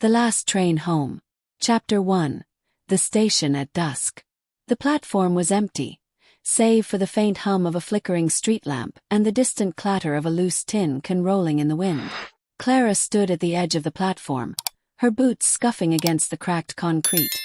The Last Train Home. Chapter 1. The Station at Dusk. The platform was empty, save for the faint hum of a flickering street lamp and the distant clatter of a loose tin can rolling in the wind. Clara stood at the edge of the platform, her boots scuffing against the cracked concrete,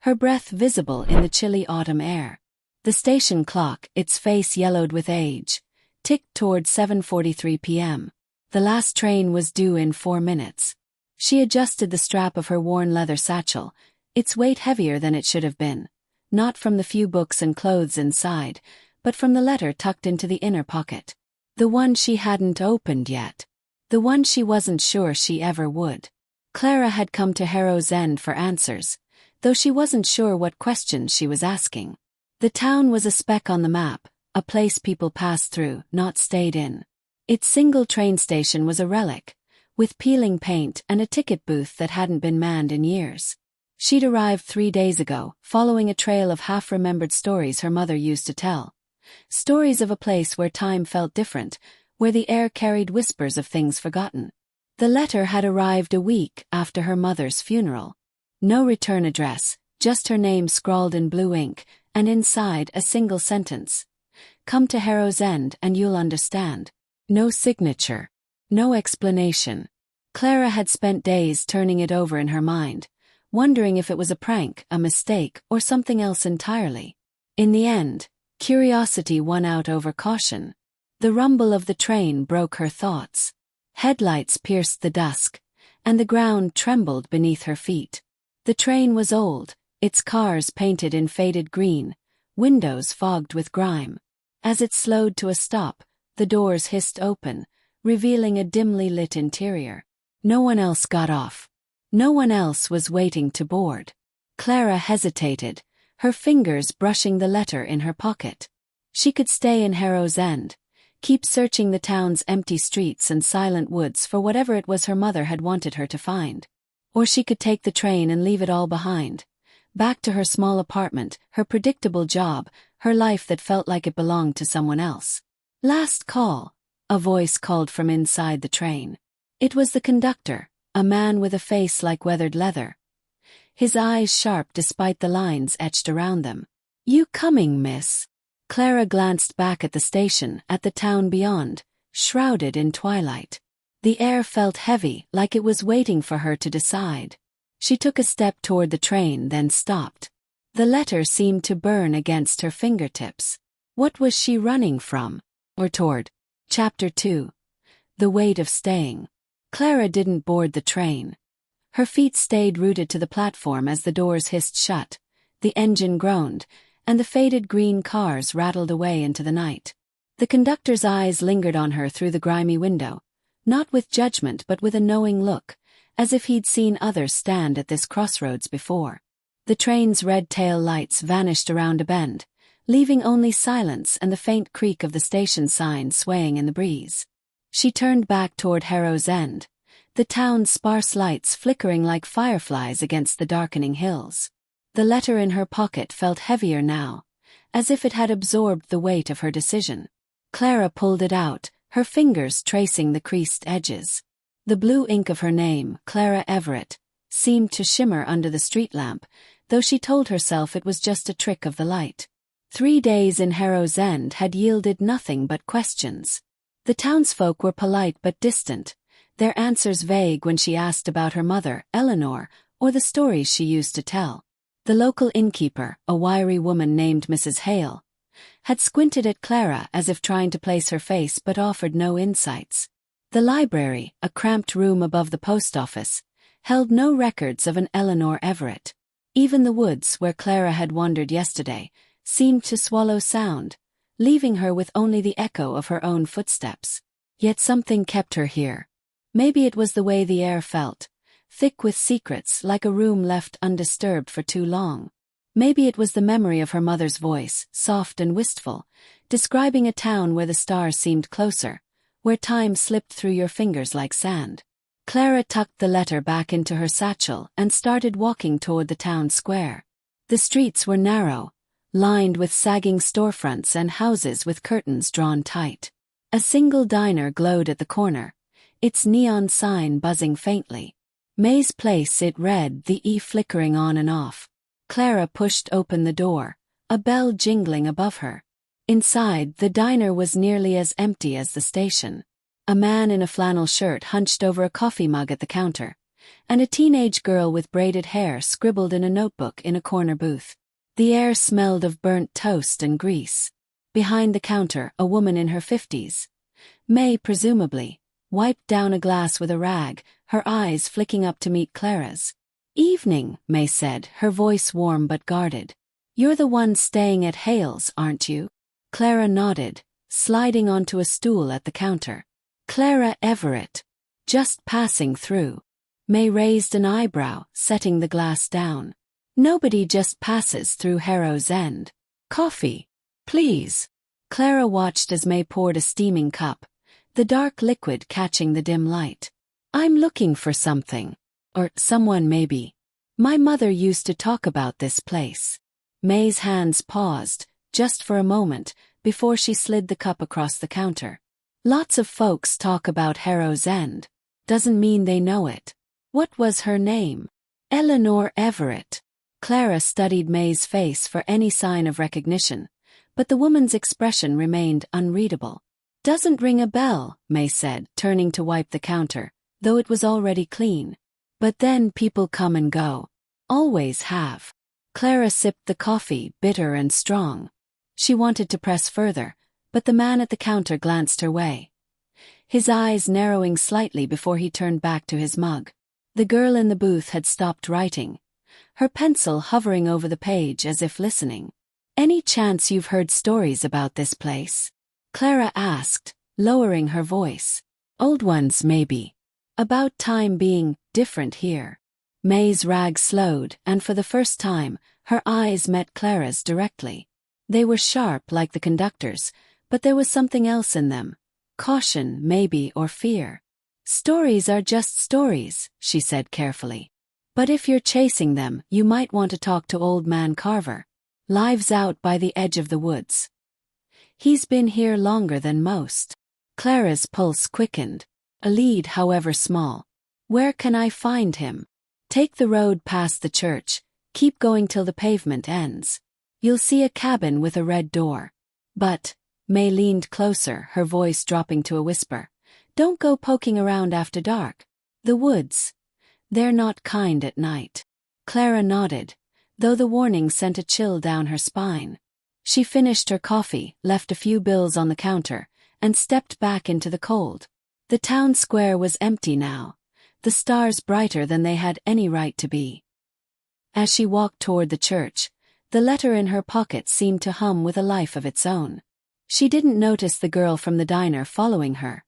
her breath visible in the chilly autumn air. The station clock, its face yellowed with age, ticked toward 7:43 p.m. The last train was due in 4 minutes. She adjusted the strap of her worn leather satchel, its weight heavier than it should have been, not from the few books and clothes inside, but from the letter tucked into the inner pocket. The one she hadn't opened yet. The one she wasn't sure she ever would. Clara had come to Harrow's End for answers, though she wasn't sure what questions she was asking. The town was a speck on the map, a place people passed through, not stayed in. Its single train station was a relic, with peeling paint and a ticket booth that hadn't been manned in years. She'd arrived 3 days ago, following a trail of half-remembered stories her mother used to tell. Stories of a place where time felt different, where the air carried whispers of things forgotten. The letter had arrived a week after her mother's funeral. No return address, just her name scrawled in blue ink, and inside a single sentence. "Come to Harrow's End and you'll understand." No signature. No explanation. Clara had spent days turning it over in her mind, wondering if it was a prank, a mistake, or something else entirely. In the end, curiosity won out over caution. The rumble of the train broke her thoughts. Headlights pierced the dusk, and the ground trembled beneath her feet. The train was old, its cars painted in faded green, windows fogged with grime. As it slowed to a stop, the doors hissed open, revealing a dimly lit interior. No one else got off. No one else was waiting to board. Clara hesitated, her fingers brushing the letter in her pocket. She could stay in Harrow's End, keep searching the town's empty streets and silent woods for whatever it was her mother had wanted her to find. Or she could take the train and leave it all behind. Back to her small apartment, her predictable job, her life that felt like it belonged to someone else. "Last call," a voice called from inside the train. It was the conductor, a man with a face like weathered leather, his eyes sharp despite the lines etched around them. "You coming, miss?" Clara glanced back at the station, at the town beyond, shrouded in twilight. The air felt heavy, like it was waiting for her to decide. She took a step toward the train, then stopped. The letter seemed to burn against her fingertips. What was she running from? Or toward? Chapter 2. The Weight of Staying. Clara didn't board the train. Her feet stayed rooted to the platform as the doors hissed shut, the engine groaned, and the faded green cars rattled away into the night. The conductor's eyes lingered on her through the grimy window, not with judgment but with a knowing look, as if he'd seen others stand at this crossroads before. The train's red tail lights vanished around a bend, leaving only silence and the faint creak of the station sign swaying in the breeze. She turned back toward Harrow's End, the town's sparse lights flickering like fireflies against the darkening hills. The letter in her pocket felt heavier now, as if it had absorbed the weight of her decision. Clara pulled it out, her fingers tracing the creased edges. The blue ink of her name, Clara Everett, seemed to shimmer under the street lamp, though she told herself it was just a trick of the light. 3 days in Harrow's End had yielded nothing but questions. The townsfolk were polite but distant, their answers vague when she asked about her mother, Eleanor, or the stories she used to tell. The local innkeeper, a wiry woman named Mrs. Hale, had squinted at Clara as if trying to place her face but offered no insights. The library, a cramped room above the post office, held no records of an Eleanor Everett. Even the woods where Clara had wandered yesterday seemed to swallow sound, leaving her with only the echo of her own footsteps. Yet something kept her here. Maybe it was the way the air felt, thick with secrets, like a room left undisturbed for too long. Maybe it was the memory of her mother's voice, soft and wistful, describing a town where the stars seemed closer, where time slipped through your fingers like sand. Clara tucked the letter back into her satchel and started walking toward the town square. The streets were narrow, lined with sagging storefronts and houses with curtains drawn tight. A single diner glowed at the corner, its neon sign buzzing faintly. May's place, it read, the E flickering on and off. Clara pushed open the door, a bell jingling above her. Inside, the diner was nearly as empty as the station. A man in a flannel shirt hunched over a coffee mug at the counter, and a teenage girl with braided hair scribbled in a notebook in a corner booth. The air smelled of burnt toast and grease. Behind the counter, a woman in her 50s, May presumably, wiped down a glass with a rag, her eyes flicking up to meet Clara's. "Evening," May said, her voice warm but guarded. "You're the one staying at Hale's, aren't you?" Clara nodded, sliding onto a stool at the counter. "Clara Everett. Just passing through." May raised an eyebrow, setting the glass down. "Nobody just passes through Harrow's End. Coffee, please." Clara watched as May poured a steaming cup, the dark liquid catching the dim light. "I'm looking for something. Or someone maybe. My mother used to talk about this place." May's hands paused, just for a moment, before she slid the cup across the counter. "Lots of folks talk about Harrow's End. Doesn't mean they know it. What was her name?" "Eleanor Everett." Clara studied May's face for any sign of recognition, but the woman's expression remained unreadable. "Doesn't ring a bell," May said, turning to wipe the counter, though it was already clean. "But then people come and go. Always have." Clara sipped the coffee, bitter and strong. She wanted to press further, but the man at the counter glanced her way, his eyes narrowing slightly before he turned back to his mug. The girl in the booth had stopped writing, her pencil hovering over the page as if listening. "Any chance you've heard stories about this place?" Clara asked, lowering her voice. "Old ones, maybe. About time being different here." May's rag slowed, and for the first time, her eyes met Clara's directly. They were sharp like the conductor's, but there was something else in them. Caution, maybe, or fear. "Stories are just stories," she said carefully. "But if you're chasing them, you might want to talk to Old Man Carver. Lives out by the edge of the woods. He's been here longer than most." Clara's pulse quickened. A lead, however small. "Where can I find him?" "Take the road past the church, keep going till the pavement ends. You'll see a cabin with a red door. But," May leaned closer, her voice dropping to a whisper, "don't go poking around after dark. The woods, they're not kind at night." Clara nodded, though the warning sent a chill down her spine. She finished her coffee, left a few bills on the counter, and stepped back into the cold. The town square was empty now, the stars brighter than they had any right to be. As she walked toward the church, the letter in her pocket seemed to hum with a life of its own. She didn't notice the girl from the diner following her,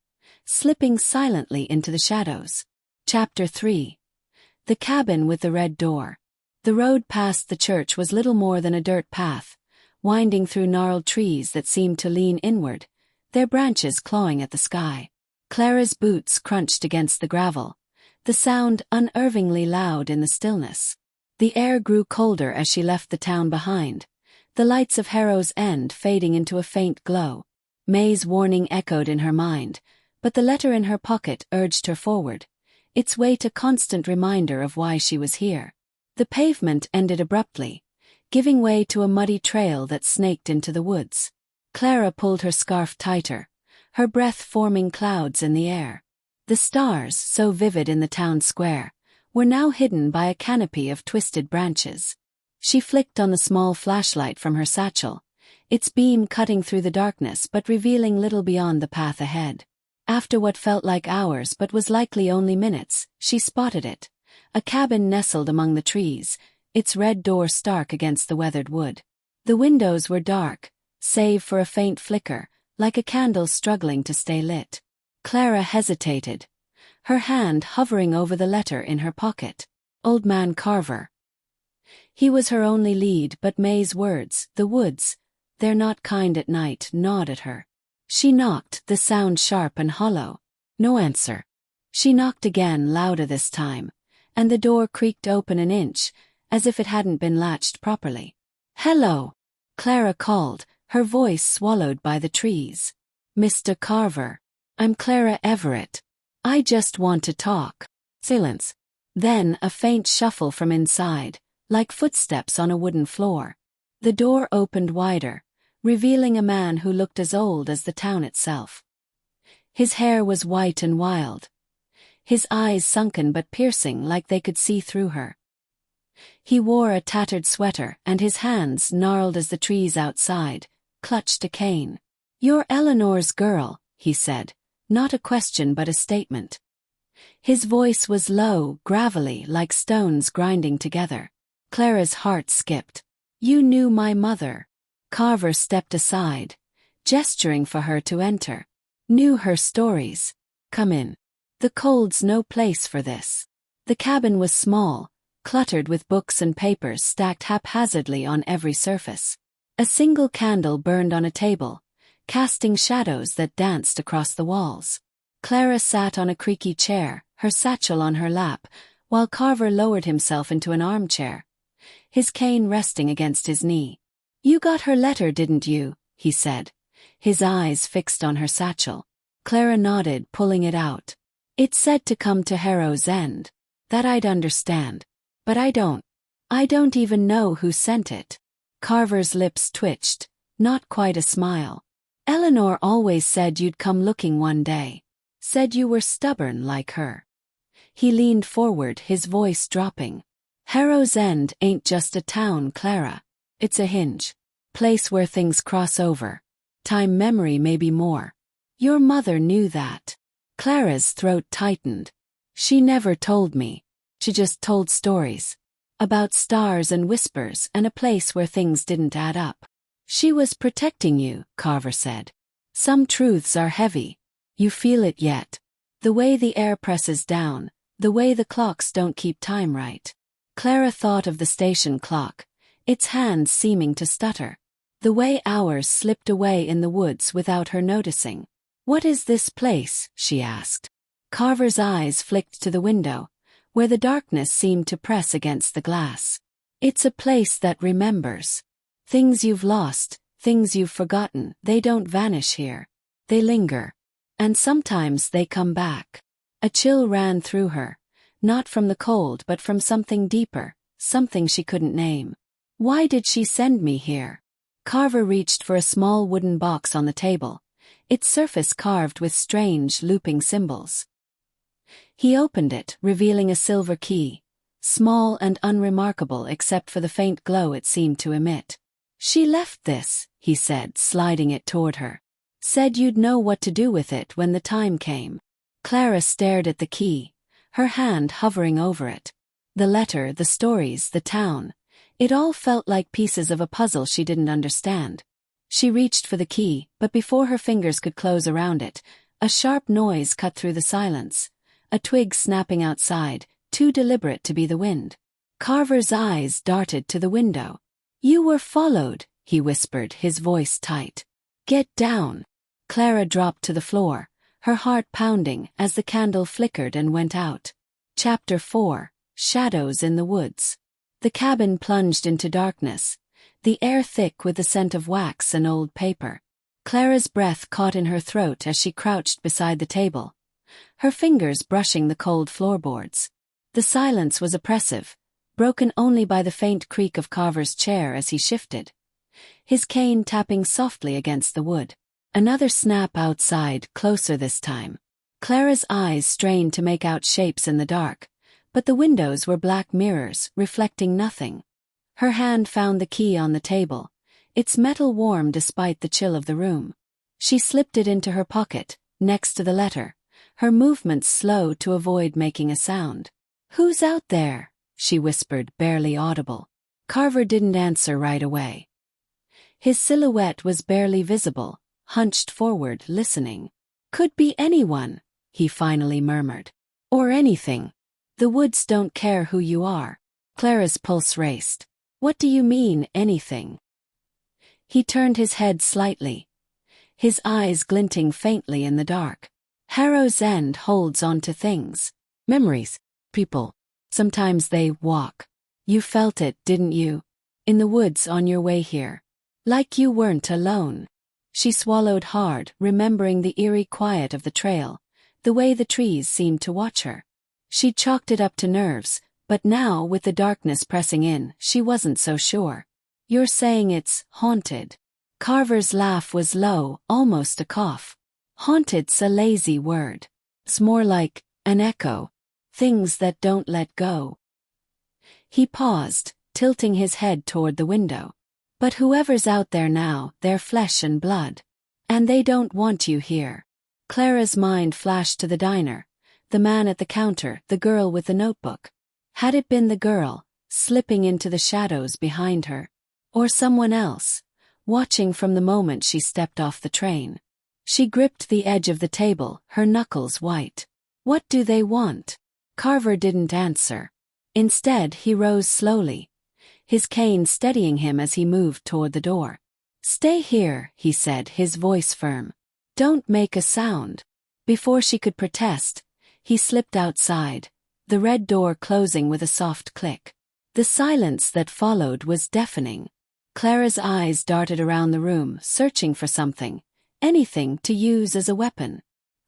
slipping silently into the shadows. Chapter 3. The cabin with the red door. The road past the church was little more than a dirt path, winding through gnarled trees that seemed to lean inward, their branches clawing at the sky. Clara's boots crunched against the gravel, the sound unnervingly loud in the stillness. The air grew colder as she left the town behind, the lights of Harrow's End fading into a faint glow. May's warning echoed in her mind, but the letter in her pocket urged her forward, its weight a constant reminder of why she was here. The pavement ended abruptly, giving way to a muddy trail that snaked into the woods. Clara pulled her scarf tighter, her breath forming clouds in the air. The stars, so vivid in the town square, were now hidden by a canopy of twisted branches. She flicked on the small flashlight from her satchel, its beam cutting through the darkness but revealing little beyond the path ahead. After what felt like hours but was likely only minutes, she spotted it, a cabin nestled among the trees, its red door stark against the weathered wood. The windows were dark, save for a faint flicker, like a candle struggling to stay lit. Clara hesitated, her hand hovering over the letter in her pocket. Old Man Carver. He was her only lead, but May's words, "the woods, they're not kind at night," gnawed at her. She knocked, the sound sharp and hollow. No answer. She knocked again, louder this time, and the door creaked open an inch, as if it hadn't been latched properly. "Hello," Clara called, her voice swallowed by the trees. "Mr. Carver. I'm Clara Everett. I just want to talk." Silence. Then a faint shuffle from inside, like footsteps on a wooden floor. The door opened wider, revealing a man who looked as old as the town itself. His hair was white and wild, his eyes sunken but piercing like they could see through her. He wore a tattered sweater and his hands, gnarled as the trees outside, clutched a cane. "You're Eleanor's girl," he said, not a question but a statement. His voice was low, gravelly, like stones grinding together. Clara's heart skipped. "You knew my mother." Carver stepped aside, gesturing for her to enter. "Knew her stories. Come in. The cold's no place for this." The cabin was small, cluttered with books and papers stacked haphazardly on every surface. A single candle burned on a table, casting shadows that danced across the walls. Clara sat on a creaky chair, her satchel on her lap, while Carver lowered himself into an armchair, his cane resting against his knee. "You got her letter, didn't you?" he said, his eyes fixed on her satchel. Clara nodded, pulling it out. "It said to come to Harrow's End. That I'd understand. But I don't. I don't even know who sent it." Carver's lips twitched, not quite a smile. "Eleanor always said you'd come looking one day. Said you were stubborn like her." He leaned forward, his voice dropping. "Harrow's End ain't just a town, Clara. It's a hinge. Place where things cross over. Time, memory, maybe more. Your mother knew that." Clara's throat tightened. "She never told me. She just told stories. About stars and whispers and a place where things didn't add up." "She was protecting you," Carver said. "Some truths are heavy. You feel it yet. The way the air presses down, the way the clocks don't keep time right." Clara thought of the station clock, its hands seeming to stutter. The way hours slipped away in the woods without her noticing. "What is this place?" she asked. Carver's eyes flicked to the window, where the darkness seemed to press against the glass. "It's a place that remembers. Things you've lost, things you've forgotten, they don't vanish here. They linger. And sometimes they come back." A chill ran through her, not from the cold but from something deeper, something she couldn't name. "Why did she send me here?" Carver reached for a small wooden box on the table, its surface carved with strange, looping symbols. He opened it, revealing a silver key, small and unremarkable except for the faint glow it seemed to emit. "She left this," he said, sliding it toward her. "Said you'd know what to do with it when the time came." Clara stared at the key, her hand hovering over it. The letter, the stories, the town. It all felt like pieces of a puzzle she didn't understand. She reached for the key, but before her fingers could close around it, a sharp noise cut through the silence. A twig snapping outside, too deliberate to be the wind. Carver's eyes darted to the window. "You were followed," he whispered, his voice tight. "Get down." Clara dropped to the floor, her heart pounding as the candle flickered and went out. Chapter 4: Shadows in the Woods. The cabin plunged into darkness, the air thick with the scent of wax and old paper. Clara's breath caught in her throat as she crouched beside the table, her fingers brushing the cold floorboards. The silence was oppressive, broken only by the faint creak of Carver's chair as he shifted, his cane tapping softly against the wood. Another snap outside, closer this time. Clara's eyes strained to make out shapes in the dark, but the windows were black mirrors, reflecting nothing. Her hand found the key on the table, its metal warm despite the chill of the room. She slipped it into her pocket, next to the letter, her movements slow to avoid making a sound. "Who's out there?" she whispered, barely audible. Carver didn't answer right away. His silhouette was barely visible, hunched forward, listening. "Could be anyone," he finally murmured. "Or anything. The woods don't care who you are." Clara's pulse raced. "What do you mean, anything?" He turned his head slightly, his eyes glinting faintly in the dark. "Harrow's End holds on to things. Memories. People. Sometimes they walk. You felt it, didn't you? In the woods on your way here. Like you weren't alone." She swallowed hard, remembering the eerie quiet of the trail, the way the trees seemed to watch her. She chalked it up to nerves, but now with the darkness pressing in, she wasn't so sure. You're saying it's haunted? Carver's laugh was low, almost a cough. Haunted's a lazy word. It's more like an echo. Things that don't let go. He paused, tilting his head toward the window. But whoever's out there now, they're flesh and blood. And they don't want you here. Clara's mind flashed to the diner. The man at the counter, the girl with the notebook. Had it been the girl, slipping into the shadows behind her? Or someone else, watching from the moment she stepped off the train? She gripped the edge of the table, her knuckles white. What do they want? Carver didn't answer. Instead, he rose slowly, his cane steadying him as he moved toward the door. Stay here, he said, his voice firm. Don't make a sound. Before she could protest, he slipped outside, the red door closing with a soft click. The silence that followed was deafening. Clara's eyes darted around the room, searching for something, anything to use as a weapon.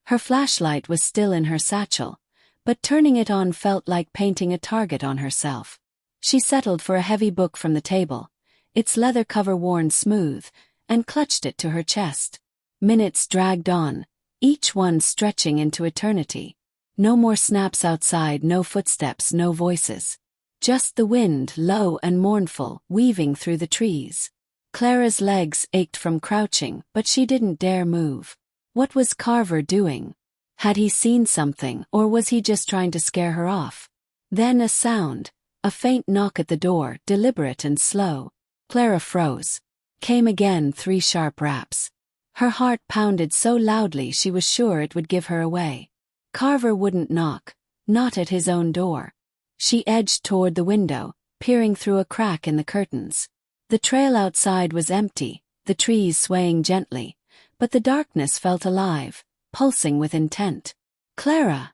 Her flashlight was still in her satchel, but turning it on felt like painting a target on herself. She settled for a heavy book from the table, its leather cover worn smooth, and clutched it to her chest. Minutes dragged on, each one stretching into eternity. No more snaps outside, no footsteps, no voices. Just the wind, low and mournful, weaving through the trees. Clara's legs ached from crouching, but she didn't dare move. What was Carver doing? Had he seen something, or was he just trying to scare her off? Then a sound, a faint knock at the door, deliberate and slow. Clara froze. Came again, 3 sharp raps. Her heart pounded so loudly she was sure it would give her away. Carver wouldn't knock, not at his own door. She edged toward the window, peering through a crack in the curtains. The trail outside was empty, the trees swaying gently, but the darkness felt alive, pulsing with intent. Clara!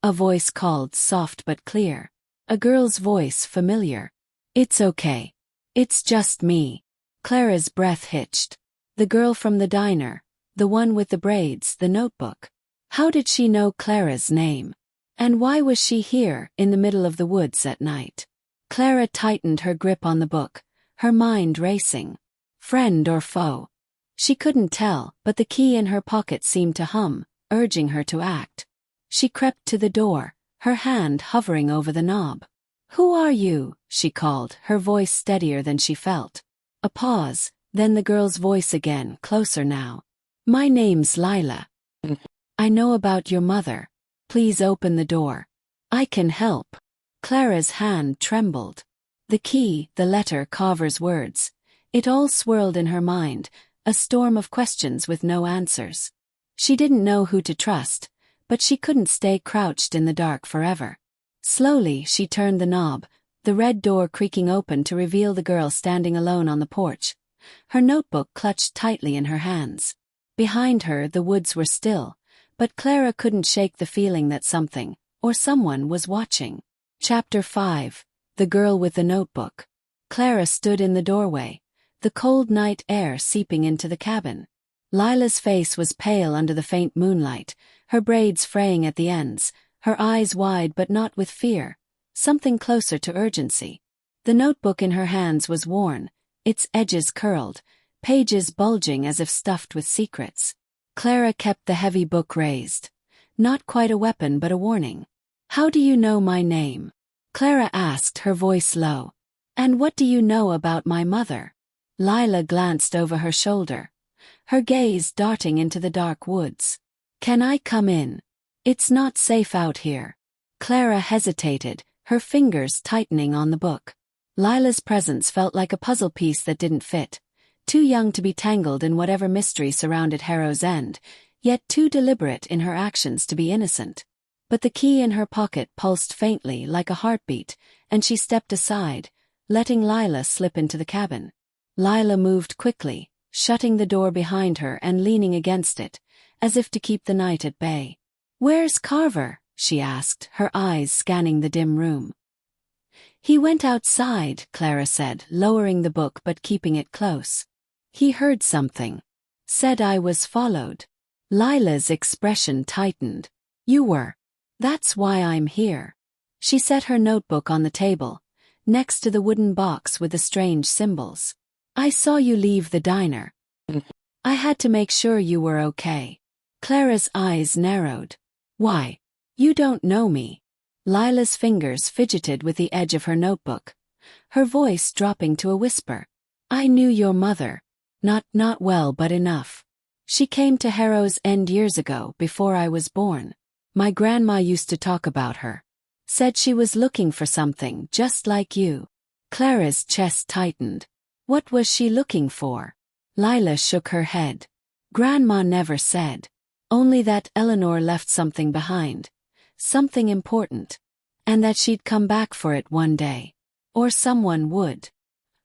A voice called, soft but clear. A girl's voice, familiar. It's okay. It's just me. Clara's breath hitched. The girl from the diner, the one with the braids, the notebook. How did she know Clara's name? And why was she here, in the middle of the woods at night? Clara tightened her grip on the book, her mind racing. Friend or foe? She couldn't tell, but the key in her pocket seemed to hum, urging her to act. She crept to the door, her hand hovering over the knob. Who are you? She called, her voice steadier than she felt. A pause, then the girl's voice again, closer now. My name's Lila. I know about your mother. Please open the door. I can help. Clara's hand trembled. The key, the letter, Carver's words. It all swirled in her mind, a storm of questions with no answers. She didn't know who to trust, but she couldn't stay crouched in the dark forever. Slowly, she turned the knob, the red door creaking open to reveal the girl standing alone on the porch, her notebook clutched tightly in her hands. Behind her, the woods were still, but Clara couldn't shake the feeling that something, or someone, was watching. Chapter 5. The Girl with the Notebook. Clara stood in the doorway, the cold night air seeping into the cabin. Lila's face was pale under the faint moonlight, her braids fraying at the ends, her eyes wide but not with fear, something closer to urgency. The notebook in her hands was worn, its edges curled, pages bulging as if stuffed with secrets. Clara kept the heavy book raised. Not quite a weapon but a warning. How do you know my name? Clara asked, her voice low. And what do you know about my mother? Lila glanced over her shoulder, her gaze darting into the dark woods. Can I come in? It's not safe out here. Clara hesitated, her fingers tightening on the book. Lila's presence felt like a puzzle piece that didn't fit. Too young to be tangled in whatever mystery surrounded Harrow's End, yet too deliberate in her actions to be innocent. But the key in her pocket pulsed faintly like a heartbeat, and she stepped aside, letting Lila slip into the cabin. Lila moved quickly, shutting the door behind her and leaning against it, as if to keep the night at bay. Where's Carver? She asked, her eyes scanning the dim room. He went outside, Clara said, lowering the book but keeping it close. He heard something. Said I was followed. Lila's expression tightened. You were. That's why I'm here. She set her notebook on the table, next to the wooden box with the strange symbols. I saw you leave the diner. I had to make sure you were okay. Clara's eyes narrowed. Why? You don't know me. Lila's fingers fidgeted with the edge of her notebook, her voice dropping to a whisper. I knew your mother. Not well but enough. She came to Harrow's End years ago before I was born. My grandma used to talk about her. Said she was looking for something just like you. Clara's chest tightened. What was she looking for? Lila shook her head. Grandma never said. Only that Eleanor left something behind. Something important. And that she'd come back for it one day. Or someone would.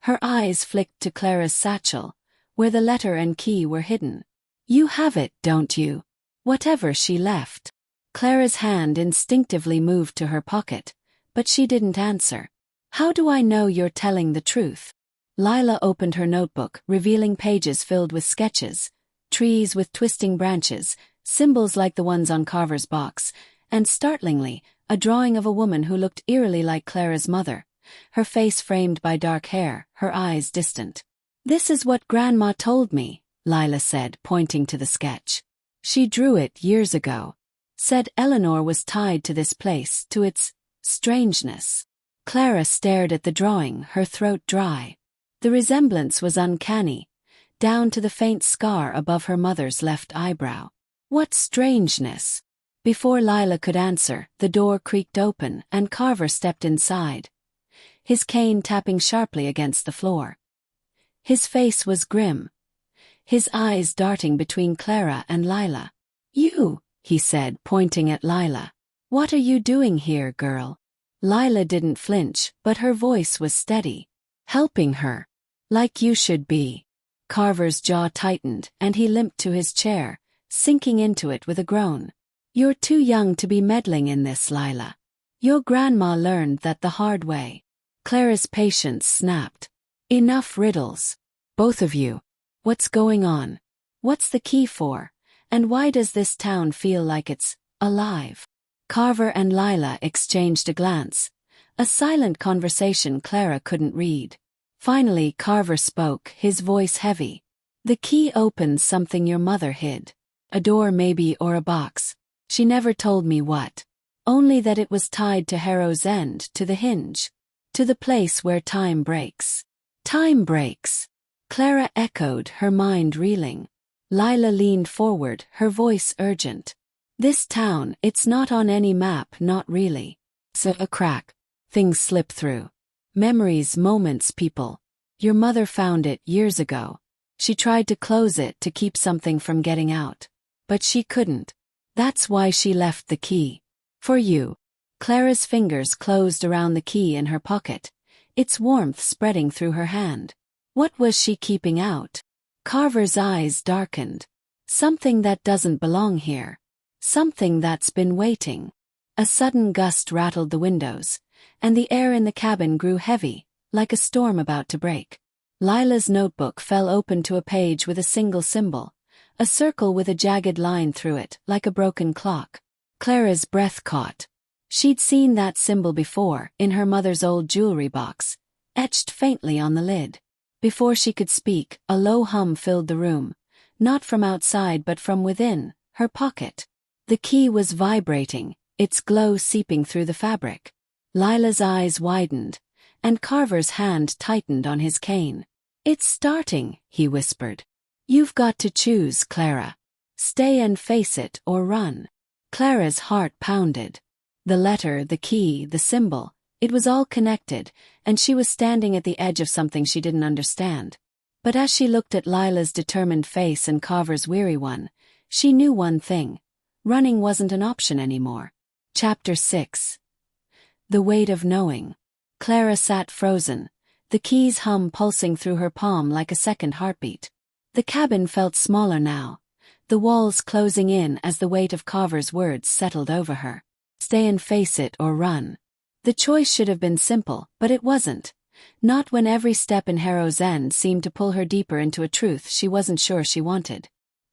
Her eyes flicked to Clara's satchel, where the letter and key were hidden. You have it, don't you? Whatever she left. Clara's hand instinctively moved to her pocket, but she didn't answer. How do I know you're telling the truth? Lila opened her notebook, revealing pages filled with sketches, trees with twisting branches, symbols like the ones on Carver's box, and startlingly, a drawing of a woman who looked eerily like Clara's mother, her face framed by dark hair, her eyes distant. This is what Grandma told me, Lila said, pointing to the sketch. She drew it years ago. Said Eleanor was tied to this place, to its strangeness. Clara stared at the drawing, her throat dry. The resemblance was uncanny, down to the faint scar above her mother's left eyebrow. What strangeness? Before Lila could answer, the door creaked open and Carver stepped inside, his cane tapping sharply against the floor. His face was grim, his eyes darting between Clara and Lila. You, he said, pointing at Lila. What are you doing here, girl? Lila didn't flinch, but her voice was steady. Helping her. Like you should be. Carver's jaw tightened, and he limped to his chair, sinking into it with a groan. You're too young to be meddling in this, Lila. Your grandma learned that the hard way. Clara's patience snapped. Enough riddles. Both of you. What's going on? What's the key for? And why does this town feel like it's alive? Carver and Lila exchanged a glance, a silent conversation Clara couldn't read. Finally Carver spoke, his voice heavy. The key opens something your mother hid. A door maybe, or a box. She never told me what. Only that it was tied to Harrow's End, to the hinge. To the place where time breaks. Time breaks. Clara echoed, her mind reeling. Lila leaned forward, her voice urgent. This town, it's not on any map, not really. So a crack. Things slip through. Memories, moments, people. Your mother found it years ago. She tried to close it to keep something from getting out. But she couldn't. That's why she left the key. For you. Clara's fingers closed around the key in her pocket, its warmth spreading through her hand. What was she keeping out? Carver's eyes darkened. Something that doesn't belong here. Something that's been waiting. A sudden gust rattled the windows, and the air in the cabin grew heavy, like a storm about to break. Lila's notebook fell open to a page with a single symbol, a circle with a jagged line through it, like a broken clock. Clara's breath caught. She'd seen that symbol before, in her mother's old jewelry box, etched faintly on the lid. Before she could speak, a low hum filled the room, not from outside but from within, her pocket. The key was vibrating, its glow seeping through the fabric. Lila's eyes widened, and Carver's hand tightened on his cane. It's starting, he whispered. You've got to choose, Clara. Stay and face it or run. Clara's heart pounded. The letter, the key, the symbol, it was all connected, and she was standing at the edge of something she didn't understand. But as she looked at Lila's determined face and Carver's weary one, she knew one thing. Running wasn't an option anymore. Chapter 6. The weight of knowing. Clara sat frozen, the key's hum pulsing through her palm like a second heartbeat. The cabin felt smaller now, the walls closing in as the weight of Carver's words settled over her. Stay and face it or run. The choice should have been simple, but it wasn't. Not when every step in Harrow's End seemed to pull her deeper into a truth she wasn't sure she wanted.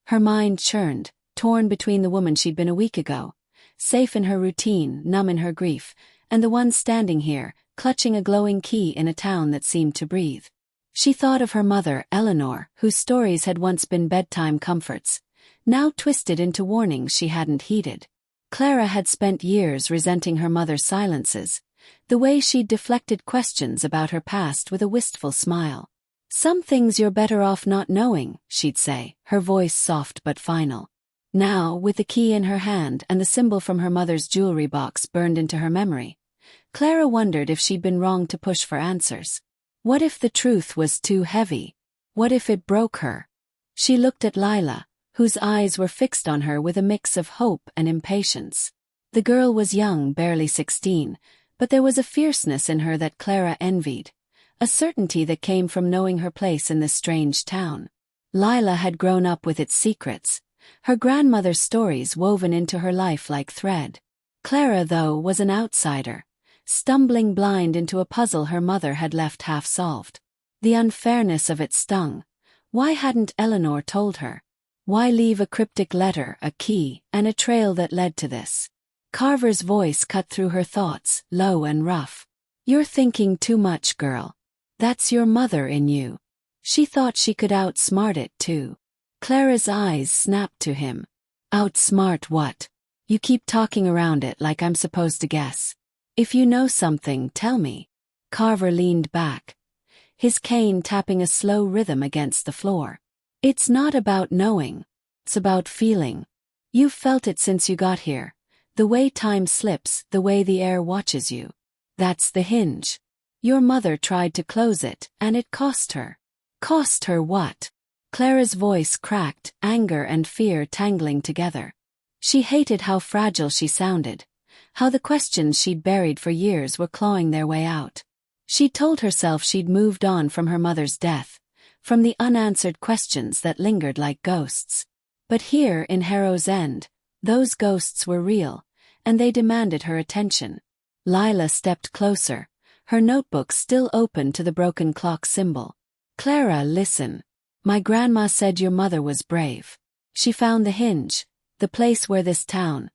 Her mind churned, torn between the woman she'd been a week ago, safe in her routine, numb in her grief, and the one standing here, clutching a glowing key in a town that seemed to breathe. She thought of her mother, Eleanor, whose stories had once been bedtime comforts, now twisted into warnings she hadn't heeded. Clara had spent years resenting her mother's silences, the way she'd deflected questions about her past with a wistful smile. "Some things you're better off not knowing," she'd say, her voice soft but final. Now, with the key in her hand and the symbol from her mother's jewelry box burned into her memory, Clara wondered if she'd been wrong to push for answers. What if the truth was too heavy? What if it broke her? She looked at Lila, whose eyes were fixed on her with a mix of hope and impatience. The girl was young, barely 16, but there was a fierceness in her that Clara envied, a certainty that came from knowing her place in this strange town. Lila had grown up with its secrets, her grandmother's stories woven into her life like thread. Clara, though, was an outsider, stumbling blind into a puzzle her mother had left half-solved. The unfairness of it stung. Why hadn't Eleanor told her? Why leave a cryptic letter, a key, and a trail that led to this? Carver's voice cut through her thoughts, low and rough. "You're thinking too much, girl. That's your mother in you." She thought she could outsmart it, too. Clara's eyes snapped to him. "Outsmart what? You keep talking around it like I'm supposed to guess. If you know something, tell me." Carver leaned back, his cane tapping a slow rhythm against the floor. "It's not about knowing. It's about feeling. You've felt it since you got here. The way time slips, the way the air watches you. That's the hinge. Your mother tried to close it, and it cost her." "Cost her what?" Clara's voice cracked, anger and fear tangling together. She hated how fragile she sounded, how the questions she'd buried for years were clawing their way out. She'd told herself she'd moved on from her mother's death, from the unanswered questions that lingered like ghosts. But here in Harrow's End, those ghosts were real, and they demanded her attention. Lila stepped closer, her notebook still open to the broken clock symbol. "Clara, listen. My grandma said your mother was brave. She found the hinge, the place where this town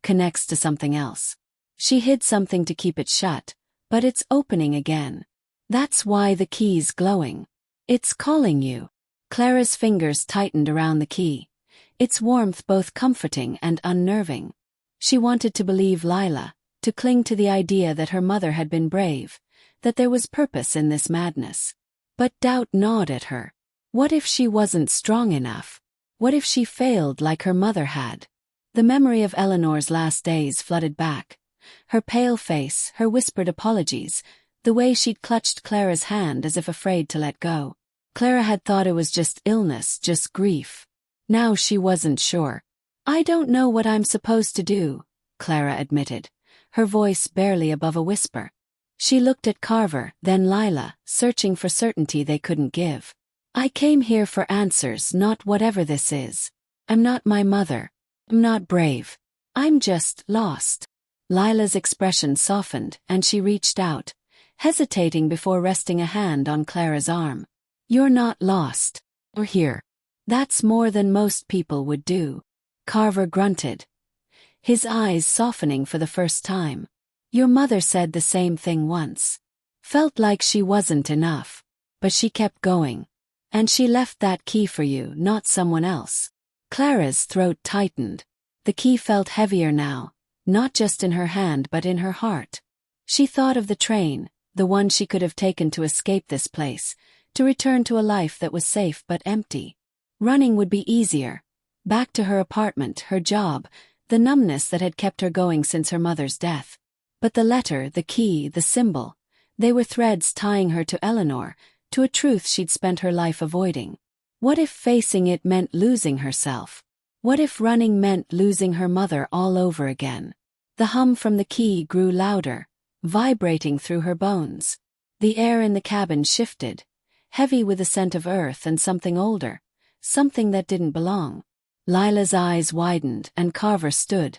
connects to something else. She hid something to keep it shut, but it's opening again. That's why the key's glowing. It's calling you." Clara's fingers tightened around the key, its warmth both comforting and unnerving. She wanted to believe Lila, to cling to the idea that her mother had been brave, that there was purpose in this madness. But doubt gnawed at her. What if she wasn't strong enough? What if she failed like her mother had? The memory of Eleanor's last days flooded back. Her pale face, her whispered apologies, the way she'd clutched Clara's hand as if afraid to let go. Clara had thought it was just illness, just grief. Now she wasn't sure. "I don't know what I'm supposed to do," Clara admitted, her voice barely above a whisper. She looked at Carver, then Lila, searching for certainty they couldn't give. "I came here for answers, not whatever this is. I'm not my mother. I'm not brave. I'm just lost." Lila's expression softened, and she reached out, hesitating before resting a hand on Clara's arm. "You're not lost. We're here. That's more than most people would do." Carver grunted, his eyes softening for the first time. "Your mother said the same thing once. Felt like she wasn't enough. But she kept going. And she left that key for you, not someone else." Clara's throat tightened. The key felt heavier now, not just in her hand but in her heart. She thought of the train, the one she could have taken to escape this place, to return to a life that was safe but empty. Running would be easier. Back to her apartment, her job, the numbness that had kept her going since her mother's death. But the letter, the key, the symbol, they were threads tying her to Eleanor, to a truth she'd spent her life avoiding. What if facing it meant losing herself? What if running meant losing her mother all over again? The hum from the key grew louder, vibrating through her bones. The air in the cabin shifted, heavy with the scent of earth and something older, something that didn't belong. Lila's eyes widened and Carver stood,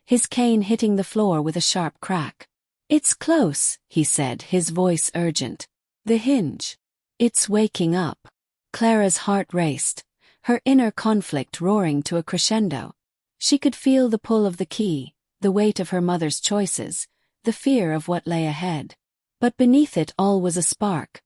his cane hitting the floor with a sharp crack. "It's close," he said, his voice urgent. "The hinge. It's waking up." Clara's heart raced, her inner conflict roaring to a crescendo. She could feel the pull of the key, the weight of her mother's choices, the fear of what lay ahead. But beneath it all was a spark.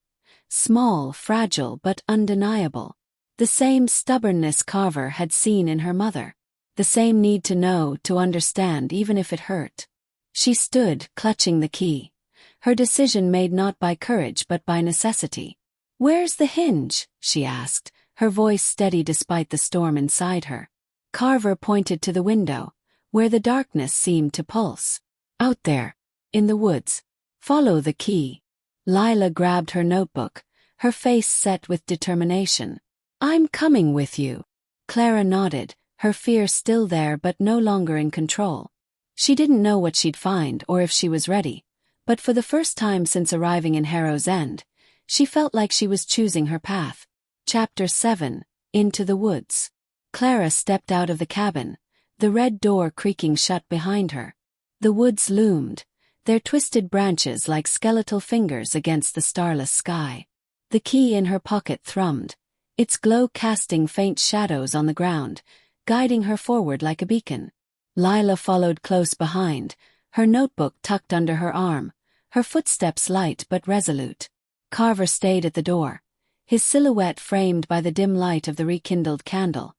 Small, fragile, but undeniable. The same stubbornness Carver had seen in her mother. The same need to know, to understand, even if it hurt. She stood, clutching the key. Her decision made not by courage but by necessity. "Where's the hinge?" she asked, her voice steady despite the storm inside her. Carver pointed to the window, where the darkness seemed to pulse. "Out there. In the woods. Follow the key." Lila grabbed her notebook, her face set with determination. "I'm coming with you." Clara nodded, her fear still there but no longer in control. She didn't know what she'd find or if she was ready, but for the first time since arriving in Harrow's End, she felt like she was choosing her path. Chapter 7. Into the Woods. Clara stepped out of the cabin, the red door creaking shut behind her. The woods loomed, their twisted branches like skeletal fingers against the starless sky. The key in her pocket thrummed, its glow casting faint shadows on the ground, guiding her forward like a beacon. Lila followed close behind, her notebook tucked under her arm, her footsteps light but resolute. Carver stayed at the door, his silhouette framed by the dim light of the rekindled candle.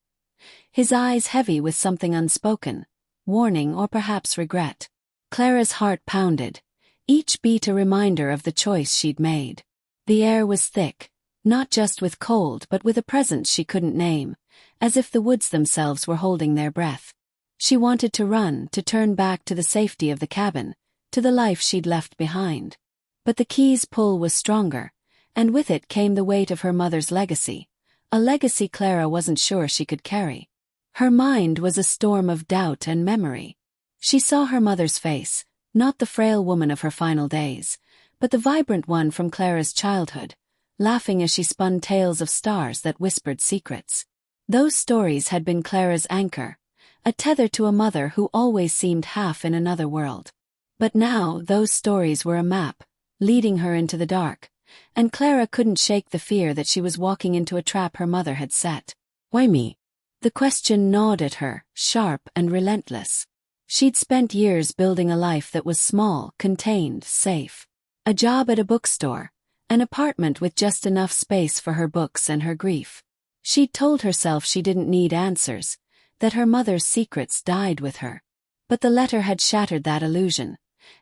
His eyes heavy with something unspoken, warning or perhaps regret. Clara's heart pounded, each beat a reminder of the choice she'd made. The air was thick, not just with cold but with a presence she couldn't name, as if the woods themselves were holding their breath. She wanted to run, to turn back to the safety of the cabin, to the life she'd left behind. But the key's pull was stronger, and with it came the weight of her mother's legacy, a legacy Clara wasn't sure she could carry. Her mind was a storm of doubt and memory. She saw her mother's face, not the frail woman of her final days, but the vibrant one from Clara's childhood, laughing as she spun tales of stars that whispered secrets. Those stories had been Clara's anchor, a tether to a mother who always seemed half in another world. But now those stories were a map, leading her into the dark, and Clara couldn't shake the fear that she was walking into a trap her mother had set. "Why me?" The question gnawed at her, sharp and relentless. She'd spent years building a life that was small, contained, safe. A job at a bookstore, an apartment with just enough space for her books and her grief. She'd told herself she didn't need answers, that her mother's secrets died with her. But the letter had shattered that illusion,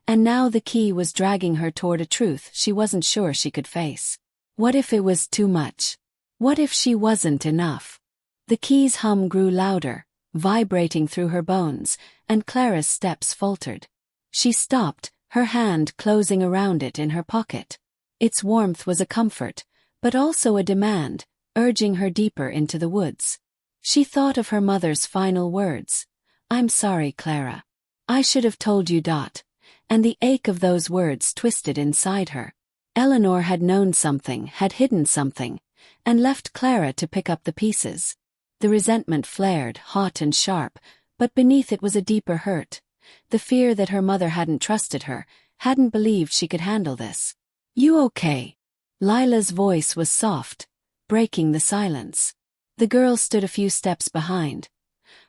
and now the key was dragging her toward a truth she wasn't sure she could face. What if it was too much? What if she wasn't enough? The key's hum grew louder, vibrating through her bones, and Clara's steps faltered. She stopped, her hand closing around it in her pocket. Its warmth was a comfort, but also a demand, urging her deeper into the woods. She thought of her mother's final words. "I'm sorry, Clara. I should have told you." And the ache of those words twisted inside her. Eleanor had known something, had hidden something, and left Clara to pick up the pieces. The resentment flared, hot and sharp, but beneath it was a deeper hurt. The fear that her mother hadn't trusted her, hadn't believed she could handle this. "You okay?" Lila's voice was soft, breaking the silence. The girl stood a few steps behind,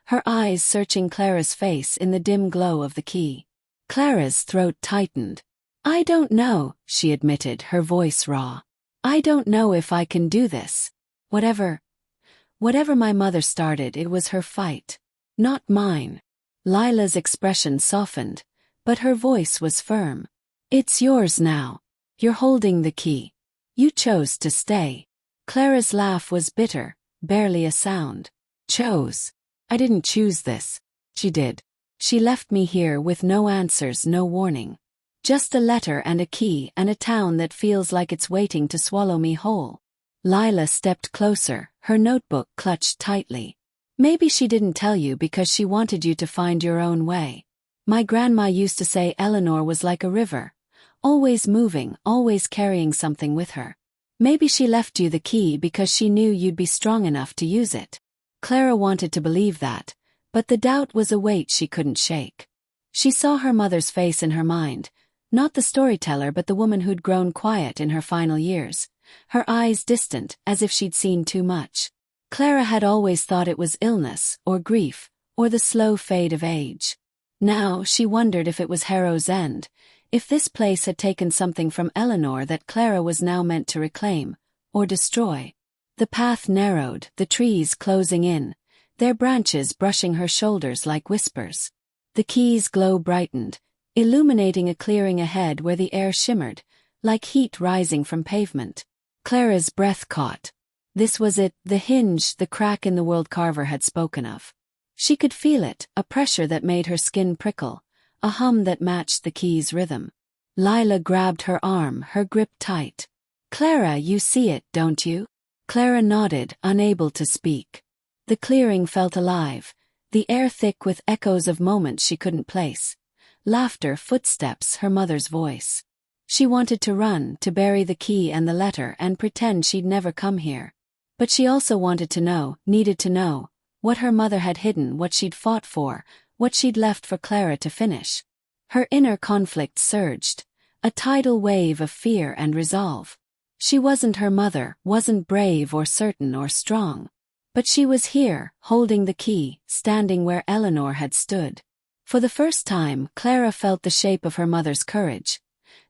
her eyes searching Clara's face in the dim glow of the key. Clara's throat tightened. "I don't know," she admitted, her voice raw. "I don't know if I can do this. Whatever my mother started, it was her fight, not mine." Lila's expression softened, but her voice was firm. "It's yours now. You're holding the key. You chose to stay." Clara's laugh was bitter, barely a sound. "Chose? I didn't choose this. She did. She left me here with no answers, no warning. Just a letter and a key and a town that feels like it's waiting to swallow me whole." Lila stepped closer, her notebook clutched tightly. "Maybe she didn't tell you because she wanted you to find your own way. My grandma used to say Eleanor was like a river, always moving, always carrying something with her. Maybe she left you the key because she knew you'd be strong enough to use it." Clara wanted to believe that, but the doubt was a weight she couldn't shake. She saw her mother's face in her mind, not the storyteller but the woman who'd grown quiet in her final years, her eyes distant as if she'd seen too much. Clara had always thought it was illness, or grief, or the slow fade of age. Now she wondered if it was Harrow's end, if this place had taken something from Eleanor that Clara was now meant to reclaim, or destroy. The path narrowed, the trees closing in, their branches brushing her shoulders like whispers. The key's glow brightened, illuminating a clearing ahead where the air shimmered, like heat rising from pavement. Clara's breath caught. This was it, the hinge, the crack in the world Carver had spoken of. She could feel it, a pressure that made her skin prickle, a hum that matched the key's rhythm. Lila grabbed her arm, her grip tight. "Clara, you see it, don't you?" Clara nodded, unable to speak. The clearing felt alive, the air thick with echoes of moments she couldn't place. Laughter, footsteps, her mother's voice. She wanted to run, to bury the key and the letter and pretend she'd never come here. But she also wanted to know, needed to know, what her mother had hidden, what she'd fought for, what she'd left for Clara to finish. Her inner conflict surged, a tidal wave of fear and resolve. She wasn't her mother, wasn't brave or certain or strong. But she was here, holding the key, standing where Eleanor had stood. For the first time, Clara felt the shape of her mother's courage.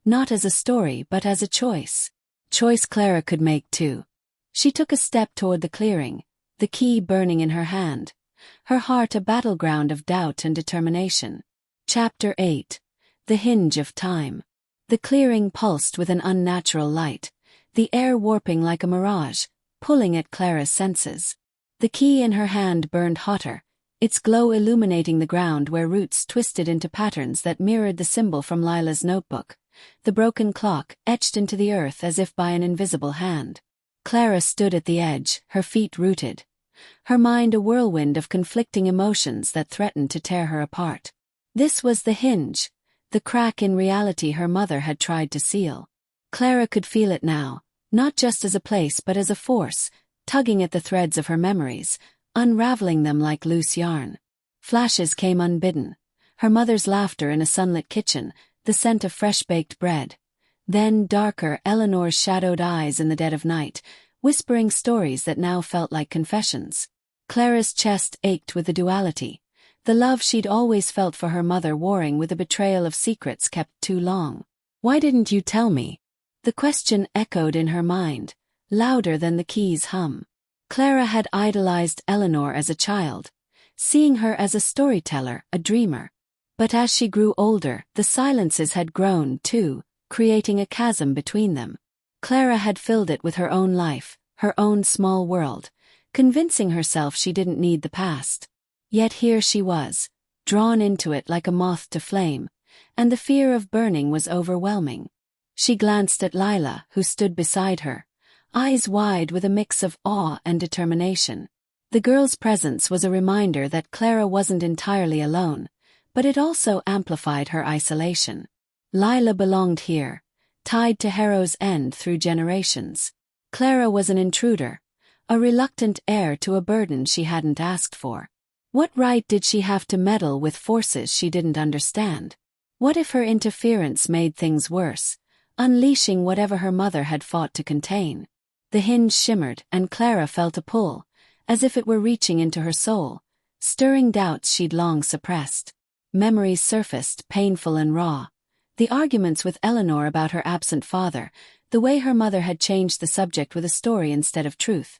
Not as a story but as a choice. Choice Clara could make too. She took a step toward the clearing, the key burning in her hand, her heart a battleground of doubt and determination. Chapter 8. The Hinge of Time. The clearing pulsed with an unnatural light, the air warping like a mirage, pulling at Clara's senses. The key in her hand burned hotter, its glow illuminating the ground where roots twisted into patterns that mirrored the symbol from Lila's notebook, the broken clock etched into the earth as if by an invisible hand. Clara stood at the edge, her feet rooted, her mind a whirlwind of conflicting emotions that threatened to tear her apart. This was the hinge, the crack in reality her mother had tried to seal. Clara could feel it now, not just as a place but as a force, tugging at the threads of her memories, unraveling them like loose yarn. Flashes came unbidden, her mother's laughter in a sunlit kitchen, the scent of fresh-baked bread. Then darker, Eleanor's shadowed eyes in the dead of night, whispering stories that now felt like confessions. Clara's chest ached with the duality, the love she'd always felt for her mother warring with the betrayal of secrets kept too long. "Why didn't you tell me?" The question echoed in her mind, louder than the key's hum. Clara had idolized Eleanor as a child, seeing her as a storyteller, a dreamer. But as she grew older, the silences had grown too, creating a chasm between them. Clara had filled it with her own life, her own small world, convincing herself she didn't need the past. Yet here she was, drawn into it like a moth to flame, and the fear of burning was overwhelming. She glanced at Lila, who stood beside her, eyes wide with a mix of awe and determination. The girl's presence was a reminder that Clara wasn't entirely alone, but it also amplified her isolation. Lila belonged here, tied to Harrow's end through generations. Clara was an intruder, a reluctant heir to a burden she hadn't asked for. What right did she have to meddle with forces she didn't understand? What if her interference made things worse, unleashing whatever her mother had fought to contain? The hinge shimmered, and Clara felt a pull, as if it were reaching into her soul, stirring doubts she'd long suppressed. Memories surfaced, painful and raw. The arguments with Eleanor about her absent father, the way her mother had changed the subject with a story instead of truth.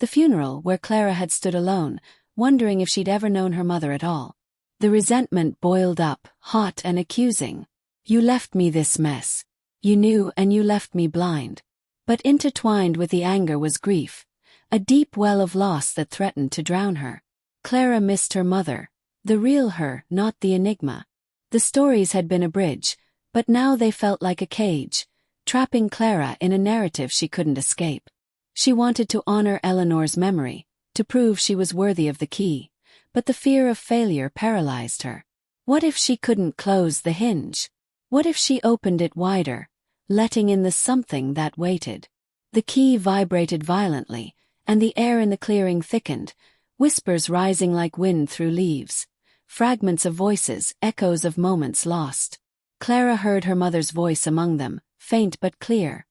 The funeral where Clara had stood alone, wondering if she'd ever known her mother at all. The resentment boiled up, hot and accusing. "You left me this mess. You knew and you left me blind." But intertwined with the anger was grief, a deep well of loss that threatened to drown her. Clara missed her mother, the real her, not the enigma. The stories had been a bridge, but now they felt like a cage, trapping Clara in a narrative she couldn't escape. She wanted to honor Eleanor's memory, to prove she was worthy of the key, but the fear of failure paralyzed her. What if she couldn't close the hinge? What if she opened it wider, letting in the something that waited? The key vibrated violently, and the air in the clearing thickened, whispers rising like wind through leaves, fragments of voices, echoes of moments lost. Clara heard her mother's voice among them, faint but clear.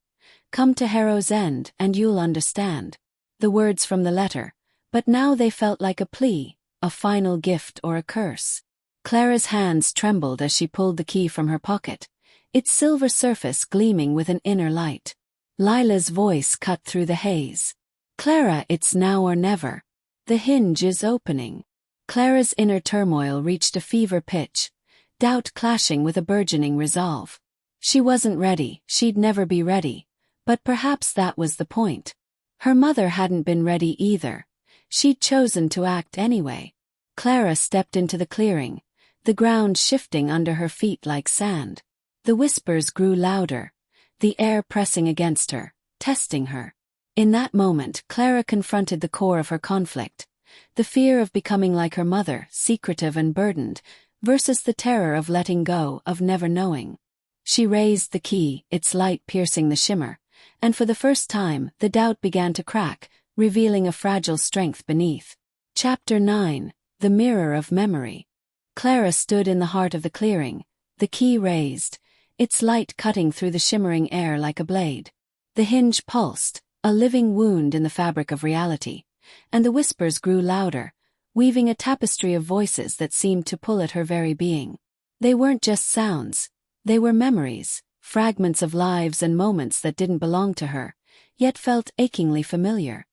"Come to Harrow's end, and you'll understand." The words from the letter, but now they felt like a plea, a final gift or a curse. Clara's hands trembled as she pulled the key from her pocket, its silver surface gleaming with an inner light. Lila's voice cut through the haze. "Clara, it's now or never. The hinge is opening." Clara's inner turmoil reached a fever pitch, doubt clashing with a burgeoning resolve. She wasn't ready, she'd never be ready, but perhaps that was the point. Her mother hadn't been ready either. She'd chosen to act anyway. Clara stepped into the clearing, the ground shifting under her feet like sand. The whispers grew louder, the air pressing against her, testing her. In that moment, Clara confronted the core of her conflict, the fear of becoming like her mother, secretive and burdened, versus the terror of letting go, of never knowing. She raised the key, its light piercing the shimmer, and for the first time, the doubt began to crack, revealing a fragile strength beneath. Chapter 9: The Mirror of Memory. Clara stood in the heart of the clearing, the key raised, its light cutting through the shimmering air like a blade. The hinge pulsed, a living wound in the fabric of reality, and the whispers grew louder, weaving a tapestry of voices that seemed to pull at her very being. They weren't just sounds, they were memories, fragments of lives and moments that didn't belong to her, yet felt achingly familiar.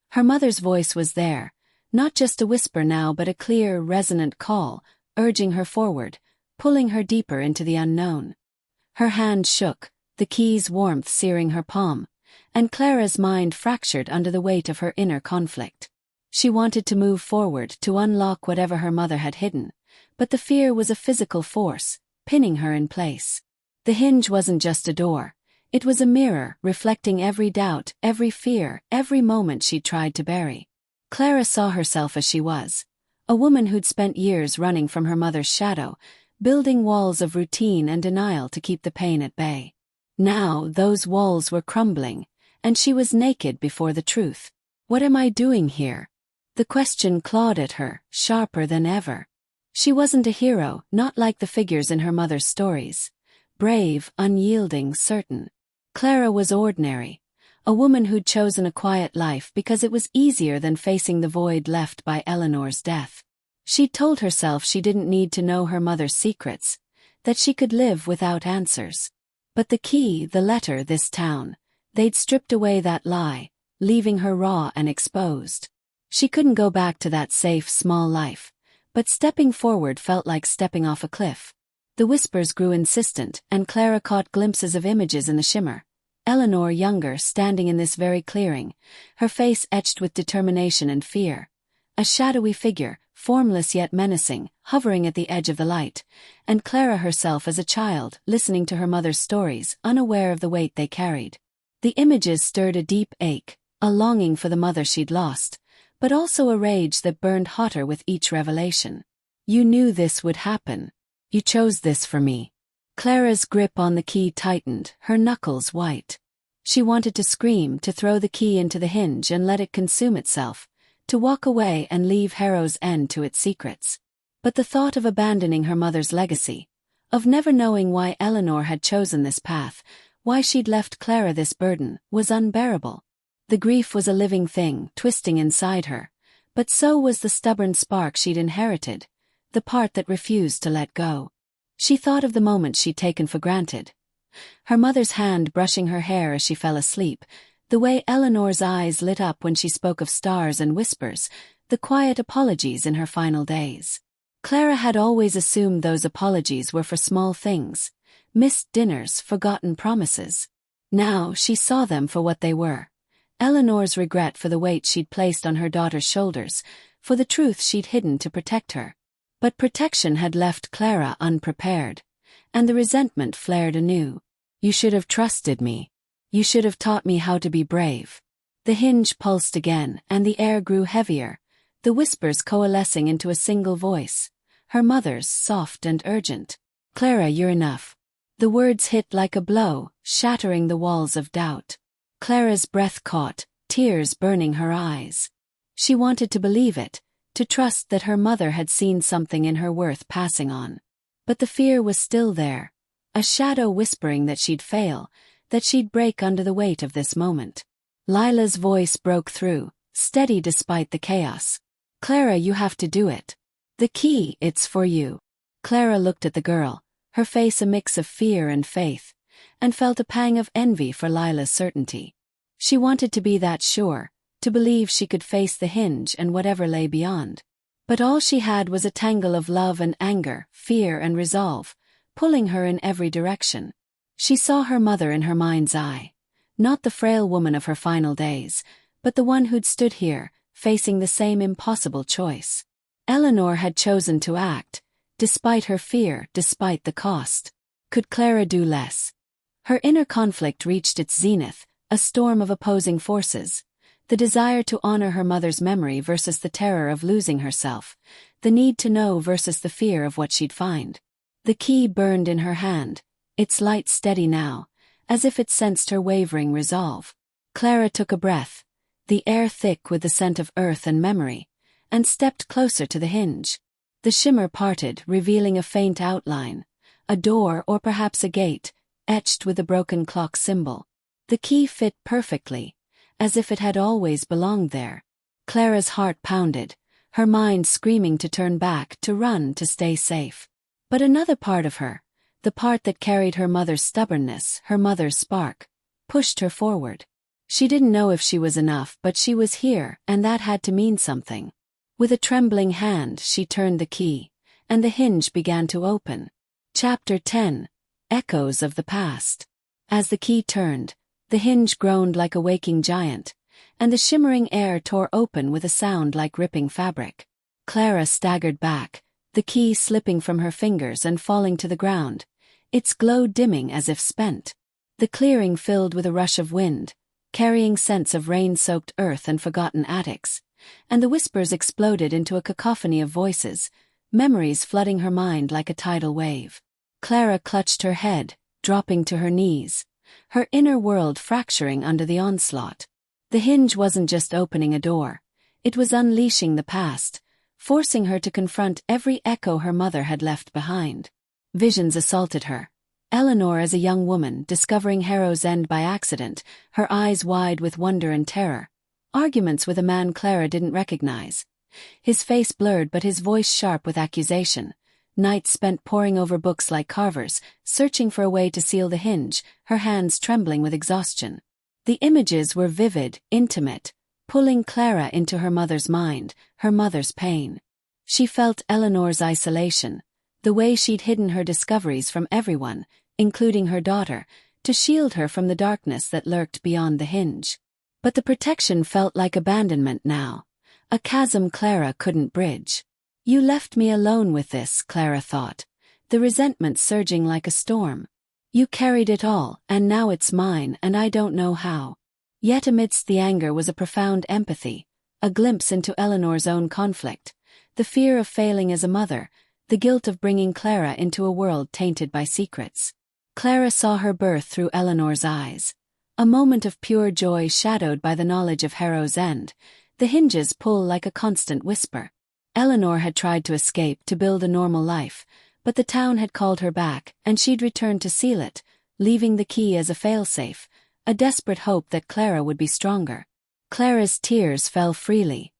Her mother's voice was there, not just a whisper now but a clear, resonant call, urging her forward, pulling her deeper into the unknown. Her hand shook, the key's warmth searing her palm, and Clara's mind fractured under the weight of her inner conflict. She wanted to move forward, to unlock whatever her mother had hidden, but the fear was a physical force, pinning her in place. The hinge wasn't just a door, it was a mirror, reflecting every doubt, every fear, every moment she'd tried to bury. Clara saw herself as she was, a woman who'd spent years running from her mother's shadow, building walls of routine and denial to keep the pain at bay. Now those walls were crumbling, and she was naked before the truth. What am I doing here? The question clawed at her, sharper than ever. She wasn't a hero, not like the figures in her mother's stories. Brave, unyielding, certain. Clara was ordinary, a woman who'd chosen a quiet life because it was easier than facing the void left by Eleanor's death. She'd told herself she didn't need to know her mother's secrets, that she could live without answers. But the key, the letter, this town, they'd stripped away that lie, leaving her raw and exposed. She couldn't go back to that safe, small life, but stepping forward felt like stepping off a cliff. The whispers grew insistent, and Clara caught glimpses of images in the shimmer. Eleanor, younger, standing in this very clearing, her face etched with determination and fear. A shadowy figure, formless yet menacing, hovering at the edge of the light, and Clara herself as a child, listening to her mother's stories, unaware of the weight they carried. The images stirred a deep ache, a longing for the mother she'd lost, but also a rage that burned hotter with each revelation. You knew this would happen. You chose this for me. Clara's grip on the key tightened, her knuckles white. She wanted to scream, to throw the key into the hinge and let it consume itself, to walk away and leave Harrow's End to its secrets. But the thought of abandoning her mother's legacy, of never knowing why Eleanor had chosen this path, why she'd left Clara this burden, was unbearable. The grief was a living thing, twisting inside her, but so was the stubborn spark she'd inherited, the part that refused to let go. She thought of the moments she'd taken for granted. Her mother's hand brushing her hair as she fell asleep, the way Eleanor's eyes lit up when she spoke of stars and whispers, the quiet apologies in her final days. Clara had always assumed those apologies were for small things, missed dinners, forgotten promises. Now she saw them for what they were. Eleanor's regret for the weight she'd placed on her daughter's shoulders, for the truth she'd hidden to protect her. But protection had left Clara unprepared, and the resentment flared anew. You should have trusted me. You should have taught me how to be brave. The hinge pulsed again, and the air grew heavier, the whispers coalescing into a single voice, her mother's, soft and urgent. Clara, you're enough. The words hit like a blow, shattering the walls of doubt. Clara's breath caught, tears burning her eyes. She wanted to believe it, to trust that her mother had seen something in her worth passing on. But the fear was still there, a shadow whispering that she'd fail, that she'd break under the weight of this moment. Lila's voice broke through, steady despite the chaos. Clara, you have to do it. The key, it's for you. Clara looked at the girl, her face a mix of fear and faith, and felt a pang of envy for Lila's certainty. She wanted to be that sure, to believe she could face the hinge and whatever lay beyond. But all she had was a tangle of love and anger, fear and resolve, pulling her in every direction. She saw her mother in her mind's eye. Not the frail woman of her final days, but the one who'd stood here, facing the same impossible choice. Eleanor had chosen to act, despite her fear, despite the cost. Could Clara do less? Her inner conflict reached its zenith, a storm of opposing forces. The desire to honor her mother's memory versus the terror of losing herself, the need to know versus the fear of what she'd find. The key burned in her hand, its light steady now, as if it sensed her wavering resolve. Clara took a breath, the air thick with the scent of earth and memory, and stepped closer to the hinge. The shimmer parted, revealing a faint outline, a door or perhaps a gate, etched with a broken clock symbol. The key fit perfectly, as if it had always belonged there. Clara's heart pounded, her mind screaming to turn back, to run, to stay safe. But another part of her, the part that carried her mother's stubbornness, her mother's spark, pushed her forward. She didn't know if she was enough, but she was here, and that had to mean something. With a trembling hand, she turned the key, and the hinge began to open. Chapter 10. Echoes of the Past. As the key turned, the hinge groaned like a waking giant, and the shimmering air tore open with a sound like ripping fabric. Clara staggered back, the key slipping from her fingers and falling to the ground, its glow dimming as if spent. The clearing filled with a rush of wind, carrying scents of rain-soaked earth and forgotten attics, and the whispers exploded into a cacophony of voices, memories flooding her mind like a tidal wave. Clara clutched her head, dropping to her knees, her inner world fracturing under the onslaught. The hinge wasn't just opening a door, it was unleashing the past, forcing her to confront every echo her mother had left behind. Visions assaulted her. Eleanor as a young woman, discovering Harrow's End by accident, her eyes wide with wonder and terror. Arguments with a man Clara didn't recognize. His face blurred but his voice sharp with accusation. Nights spent poring over books like carvers, searching for a way to seal the hinge, her hands trembling with exhaustion. The images were vivid, intimate, pulling Clara into her mother's mind, her mother's pain. She felt Eleanor's isolation, the way she'd hidden her discoveries from everyone, including her daughter, to shield her from the darkness that lurked beyond the hinge. But the protection felt like abandonment now, a chasm Clara couldn't bridge. You left me alone with this, Clara thought, the resentment surging like a storm. You carried it all, and now it's mine, and I don't know how. Yet amidst the anger was a profound empathy, a glimpse into Eleanor's own conflict, the fear of failing as a mother, the guilt of bringing Clara into a world tainted by secrets. Clara saw her birth through Eleanor's eyes. A moment of pure joy shadowed by the knowledge of Harrow's End, the hinges pull like a constant whisper. Eleanor had tried to escape, to build a normal life, but the town had called her back, and she'd returned to seal it, leaving the key as a failsafe, a desperate hope that Clara would be stronger. Clara's tears fell freely,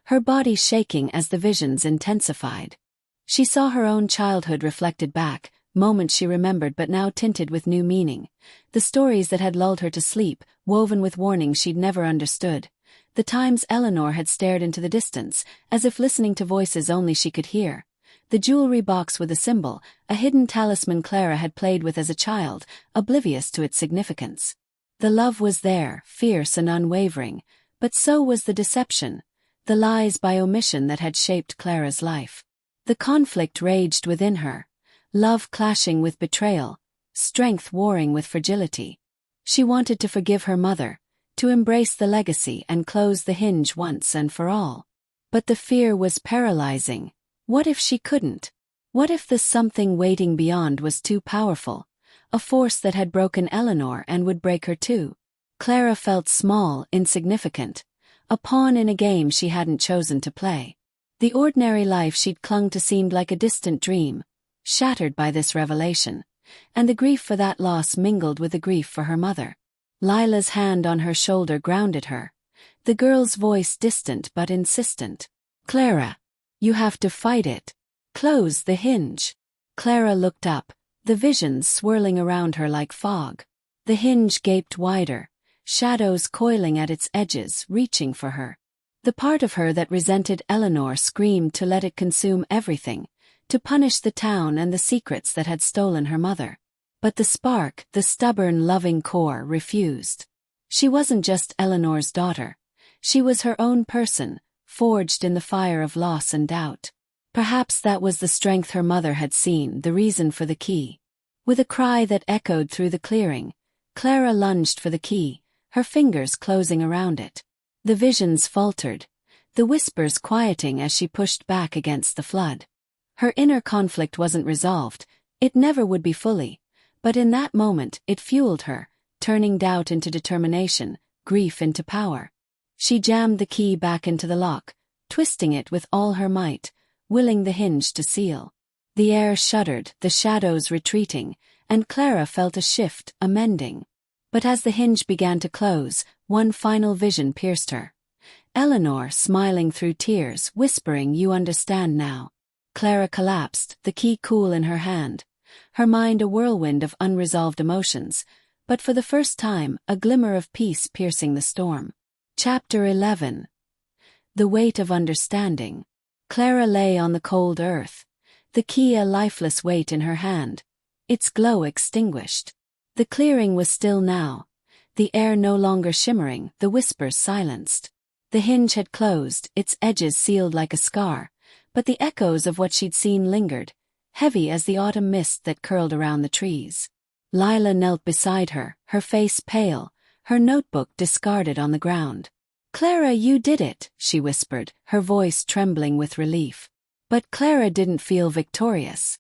her body shaking as the visions intensified. She saw her own childhood reflected back, moments she remembered but now tinted with new meaning, the stories that had lulled her to sleep, woven with warnings she'd never understood. The times Eleanor had stared into the distance, as if listening to voices only she could hear. The jewelry box with a symbol, a hidden talisman Clara had played with as a child, oblivious to its significance. The love was there, fierce and unwavering, but so was the deception, the lies by omission that had shaped Clara's life. The conflict raged within her, love clashing with betrayal, strength warring with fragility. She wanted to forgive her mother, to embrace the legacy and close the hinge once and for all. But the fear was paralyzing. What if she couldn't? What if the something waiting beyond was too powerful, a force that had broken Eleanor and would break her too? Clara felt small, insignificant, a pawn in a game she hadn't chosen to play. The ordinary life she'd clung to seemed like a distant dream, shattered by this revelation, and the grief for that loss mingled with the grief for her mother. Lila's hand on her shoulder grounded her, the girl's voice distant but insistent. Clara, you have to fight it. Close the hinge. Clara looked up, the visions swirling around her like fog. The hinge gaped wider, shadows coiling at its edges, reaching for her. The part of her that resented Eleanor screamed to let it consume everything, to punish the town and the secrets that had stolen her mother. But the spark, the stubborn, loving core, refused. She wasn't just Eleanor's daughter. She was her own person, forged in the fire of loss and doubt. Perhaps that was the strength her mother had seen, the reason for the key. With a cry that echoed through the clearing, Clara lunged for the key, her fingers closing around it. The visions faltered, the whispers quieting as she pushed back against the flood. Her inner conflict wasn't resolved, it never would be fully, but in that moment it fueled her, turning doubt into determination, grief into power. She jammed the key back into the lock, twisting it with all her might, willing the hinge to seal. The air shuddered, the shadows retreating, and Clara felt a shift, a mending. But as the hinge began to close, one final vision pierced her. Eleanor, smiling through tears, whispering, "You understand now." Clara collapsed, the key cool in her hand, her mind a whirlwind of unresolved emotions, but for the first time, a glimmer of peace piercing the storm. Chapter 11. The Weight of Understanding. Clara lay on the cold earth, the key a lifeless weight in her hand, its glow extinguished. The clearing was still now, the air no longer shimmering, the whispers silenced. The hinge had closed, its edges sealed like a scar, but the echoes of what she'd seen lingered, heavy as the autumn mist that curled around the trees. Lila knelt beside her, her face pale, her notebook discarded on the ground. "Clara, you did it," she whispered, her voice trembling with relief. But Clara didn't feel victorious.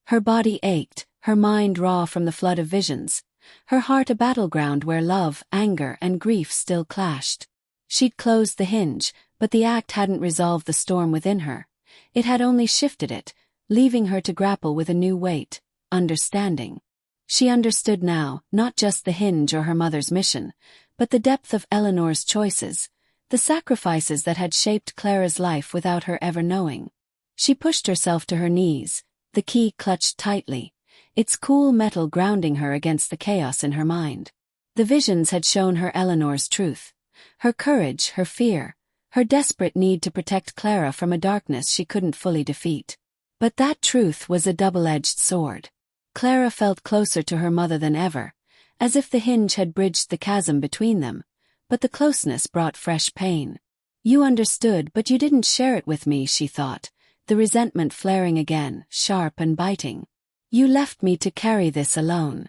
Her body ached, her mind raw from the flood of visions, her heart a battleground where love, anger, and grief still clashed. She'd closed the hinge, but the act hadn't resolved the storm within her. It had only shifted it, leaving her to grapple with a new weight, understanding. She understood now, not just the hinge or her mother's mission, but the depth of Eleanor's choices, the sacrifices that had shaped Clara's life without her ever knowing. She pushed herself to her knees, the key clutched tightly, its cool metal grounding her against the chaos in her mind. The visions had shown her Eleanor's truth, her courage, her fear, her desperate need to protect Clara from a darkness she couldn't fully defeat. But that truth was a double-edged sword. Clara felt closer to her mother than ever, as if the hinge had bridged the chasm between them, but the closeness brought fresh pain. "You understood, but you didn't share it with me," she thought, the resentment flaring again, sharp and biting. "You left me to carry this alone."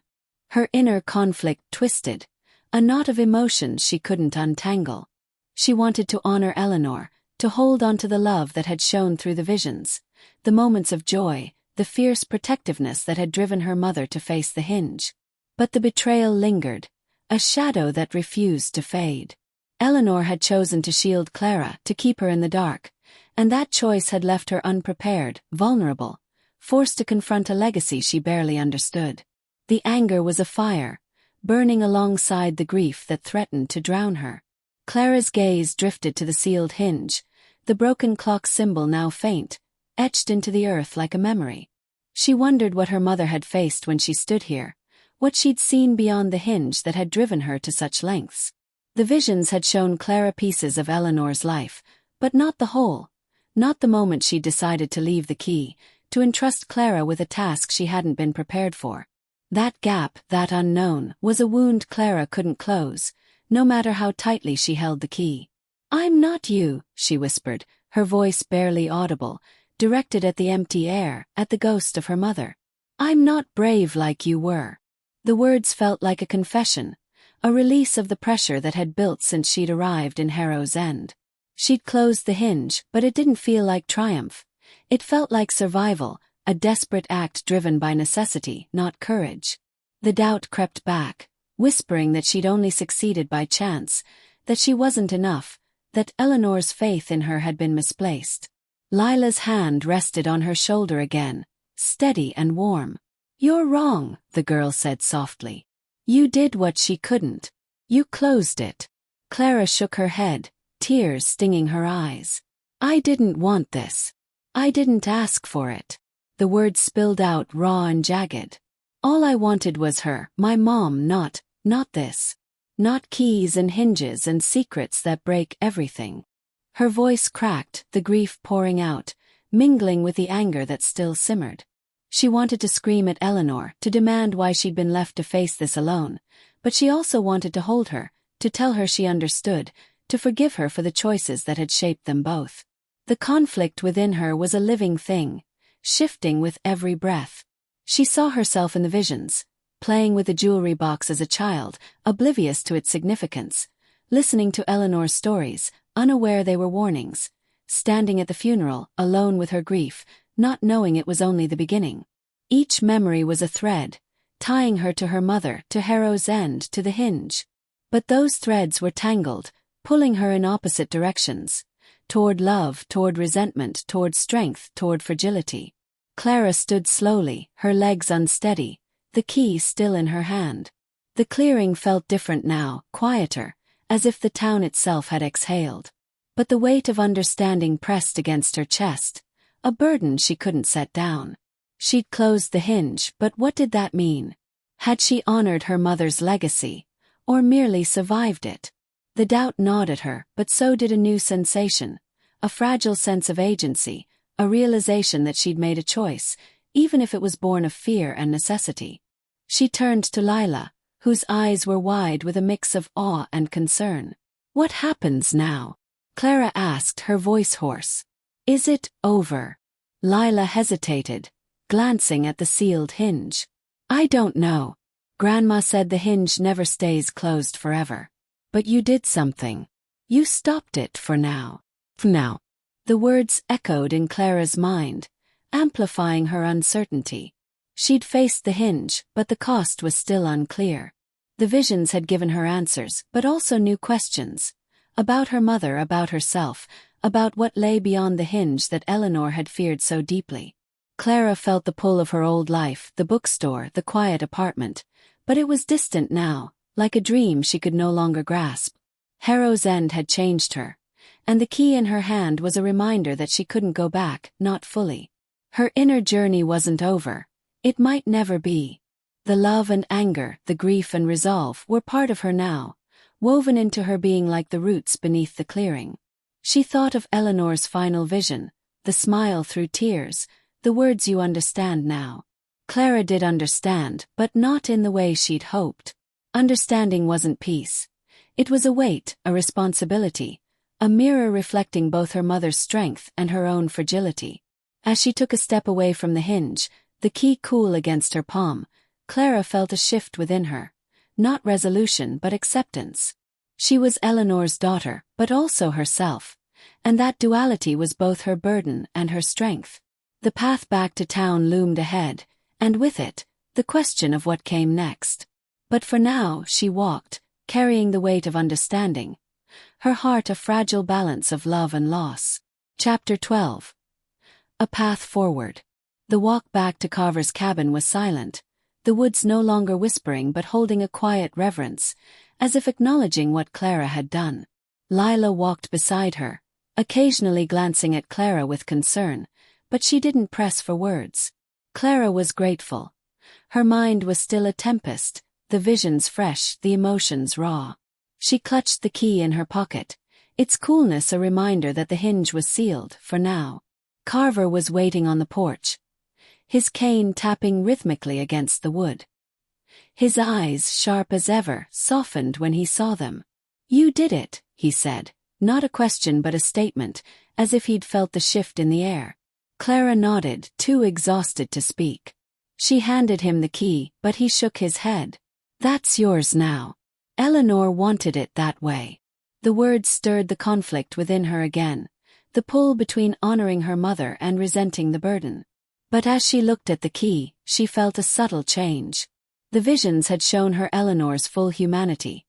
Her inner conflict twisted, a knot of emotions she couldn't untangle. She wanted to honor Eleanor, to hold on to the love that had shone through the visions, the moments of joy, the fierce protectiveness that had driven her mother to face the hinge. But the betrayal lingered, a shadow that refused to fade. Eleanor had chosen to shield Clara, to keep her in the dark, and that choice had left her unprepared, vulnerable, forced to confront a legacy she barely understood. The anger was a fire, burning alongside the grief that threatened to drown her. Clara's gaze drifted to the sealed hinge, the broken clock symbol now faint, etched into the earth like a memory. She wondered what her mother had faced when she stood here, what she'd seen beyond the hinge that had driven her to such lengths. The visions had shown Clara pieces of Eleanor's life, but not the whole, not the moment she'd decided to leave the key, to entrust Clara with a task she hadn't been prepared for. That gap, that unknown, was a wound Clara couldn't close, no matter how tightly she held the key. "I'm not you," she whispered, her voice barely audible, directed at the empty air, at the ghost of her mother. "I'm not brave like you were." The words felt like a confession, a release of the pressure that had built since she'd arrived in Harrow's End. She'd closed the hinge, but it didn't feel like triumph. It felt like survival, a desperate act driven by necessity, not courage. The doubt crept back, whispering that she'd only succeeded by chance, that she wasn't enough, that Eleanor's faith in her had been misplaced. Lila's hand rested on her shoulder again, steady and warm. "You're wrong," the girl said softly. "You did what she couldn't. You closed it." Clara shook her head, tears stinging her eyes. I didn't want this. I didn't ask for it. The words spilled out raw and jagged. All I wanted was her, my mom, not this. Not keys and hinges and secrets that break everything. Her voice cracked, the grief pouring out, mingling with the anger that still simmered. She wanted to scream at Eleanor, to demand why she'd been left to face this alone, but she also wanted to hold her, to tell her she understood, to forgive her for the choices that had shaped them both. The conflict within her was a living thing, shifting with every breath. She saw herself in the visions, playing with the jewelry box as a child, oblivious to its significance, listening to Eleanor's stories, unaware they were warnings, standing at the funeral, alone with her grief, not knowing it was only the beginning. Each memory was a thread, tying her to her mother, to Harrow's End, to the hinge. But those threads were tangled, pulling her in opposite directions, toward love, toward resentment, toward strength, toward fragility. Clara stood slowly, her legs unsteady, the key still in her hand. The clearing felt different now, quieter, as if the town itself had exhaled. But the weight of understanding pressed against her chest, a burden she couldn't set down. She'd closed the hinge, but what did that mean? Had she honored her mother's legacy, or merely survived it? The doubt gnawed at her, but so did a new sensation, a fragile sense of agency, a realization that she'd made a choice, even if it was born of fear and necessity. She turned to Lila, whose eyes were wide with a mix of awe and concern. "What happens now?" Clara asked, her voice hoarse. "Is it over?" Lila hesitated, glancing at the sealed hinge. "I don't know. Grandma said the hinge never stays closed forever. But you did something. You stopped it for now." "For now." The words echoed in Clara's mind, amplifying her uncertainty. She'd faced the hinge, but the cost was still unclear. The visions had given her answers, but also new questions. About her mother, about herself, about what lay beyond the hinge that Eleanor had feared so deeply. Clara felt the pull of her old life, the bookstore, the quiet apartment, but it was distant now, like a dream she could no longer grasp. Harrow's End had changed her, and the key in her hand was a reminder that she couldn't go back, not fully. Her inner journey wasn't over. It might never be. The love and anger, the grief and resolve were part of her now, woven into her being like the roots beneath the clearing. She thought of Eleanor's final vision, the smile through tears, the words "you understand now." Clara did understand, but not in the way she'd hoped. Understanding wasn't peace. It was a weight, a responsibility, a mirror reflecting both her mother's strength and her own fragility. As she took a step away from the hinge, the key cool against her palm, Clara felt a shift within her. Not resolution but acceptance. She was Eleanor's daughter, but also herself, and that duality was both her burden and her strength. The path back to town loomed ahead, and with it, the question of what came next. But for now, she walked, carrying the weight of understanding, her heart a fragile balance of love and loss. Chapter 12. A path forward. The walk back to Carver's cabin was silent, the woods no longer whispering but holding a quiet reverence, as if acknowledging what Clara had done. Lila walked beside her, occasionally glancing at Clara with concern, but she didn't press for words. Clara was grateful. Her mind was still a tempest, the visions fresh, the emotions raw. She clutched the key in her pocket, its coolness a reminder that the hinge was sealed, for now. Carver was waiting on the porch, his cane tapping rhythmically against the wood. His eyes, sharp as ever, softened when he saw them. "You did it," he said, not a question but a statement, as if he'd felt the shift in the air. Clara nodded, too exhausted to speak. She handed him the key, but he shook his head. "That's yours now. Eleanor wanted it that way." The words stirred the conflict within her again, the pull between honoring her mother and resenting the burden. But as she looked at the key, she felt a subtle change. The visions had shown her Eleanor's full humanity,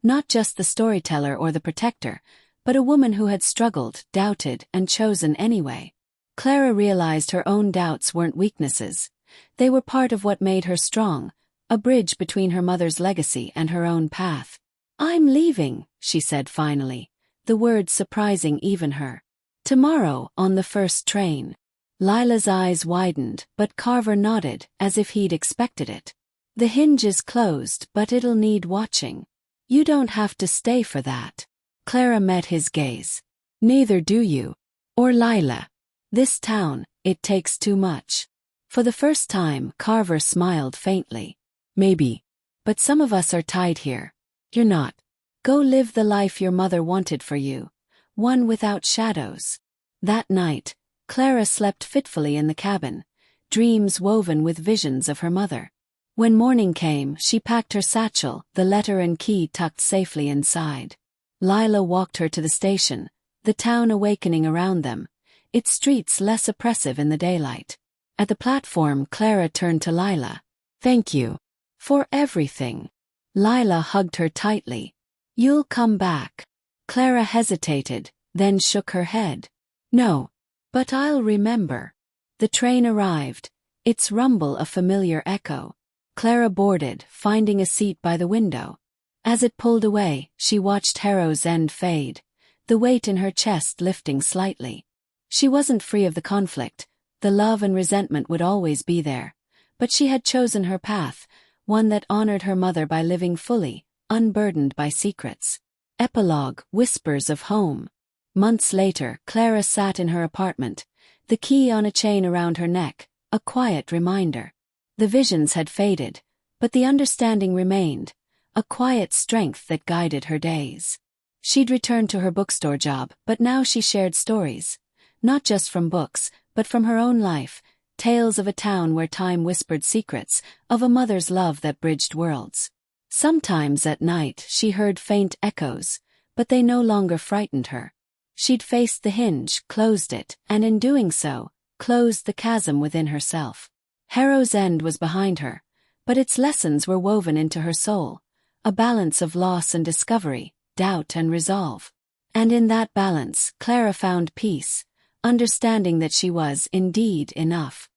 not just the storyteller or the protector, but a woman who had struggled, doubted, and chosen anyway. Clara realized her own doubts weren't weaknesses. They were part of what made her strong, a bridge between her mother's legacy and her own path. "I'm leaving," she said finally, the words surprising even her. Tomorrow, on the first train. Lila's eyes widened, but Carver nodded, as if he'd expected it. The hinge is closed, but it'll need watching. You don't have to stay for that. Clara met his gaze. Neither do you. Or Lila. This town, it takes too much. For the first time, Carver smiled faintly. Maybe. But some of us are tied here. You're not. Go live the life your mother wanted for you. One without shadows. That night, Clara slept fitfully in the cabin, dreams woven with visions of her mother. When morning came, she packed her satchel, the letter and key tucked safely inside. Lila walked her to the station, the town awakening around them, its streets less oppressive in the daylight. At the platform, Clara turned to Lila. Thank you. For everything. Lila hugged her tightly. You'll come back. Clara hesitated, then shook her head. No. But I'll remember. The train arrived, its rumble a familiar echo. Clara boarded, finding a seat by the window. As it pulled away, she watched Harrow's End fade, the weight in her chest lifting slightly. She wasn't free of the conflict, the love and resentment would always be there, but she had chosen her path, one that honored her mother by living fully, unburdened by secrets. Epilogue, Whispers of Home. Months later, Clara sat in her apartment, the key on a chain around her neck, a quiet reminder. The visions had faded, but the understanding remained, a quiet strength that guided her days. She'd returned to her bookstore job, but now she shared stories. Not just from books, but from her own life, tales of a town where time whispered secrets, of a mother's love that bridged worlds. Sometimes at night she heard faint echoes, but they no longer frightened her. She'd faced the hinge, closed it, and in doing so, closed the chasm within herself. Harrow's End was behind her, but its lessons were woven into her soul, a balance of loss and discovery, doubt and resolve. And in that balance, Clara found peace, understanding that she was indeed enough.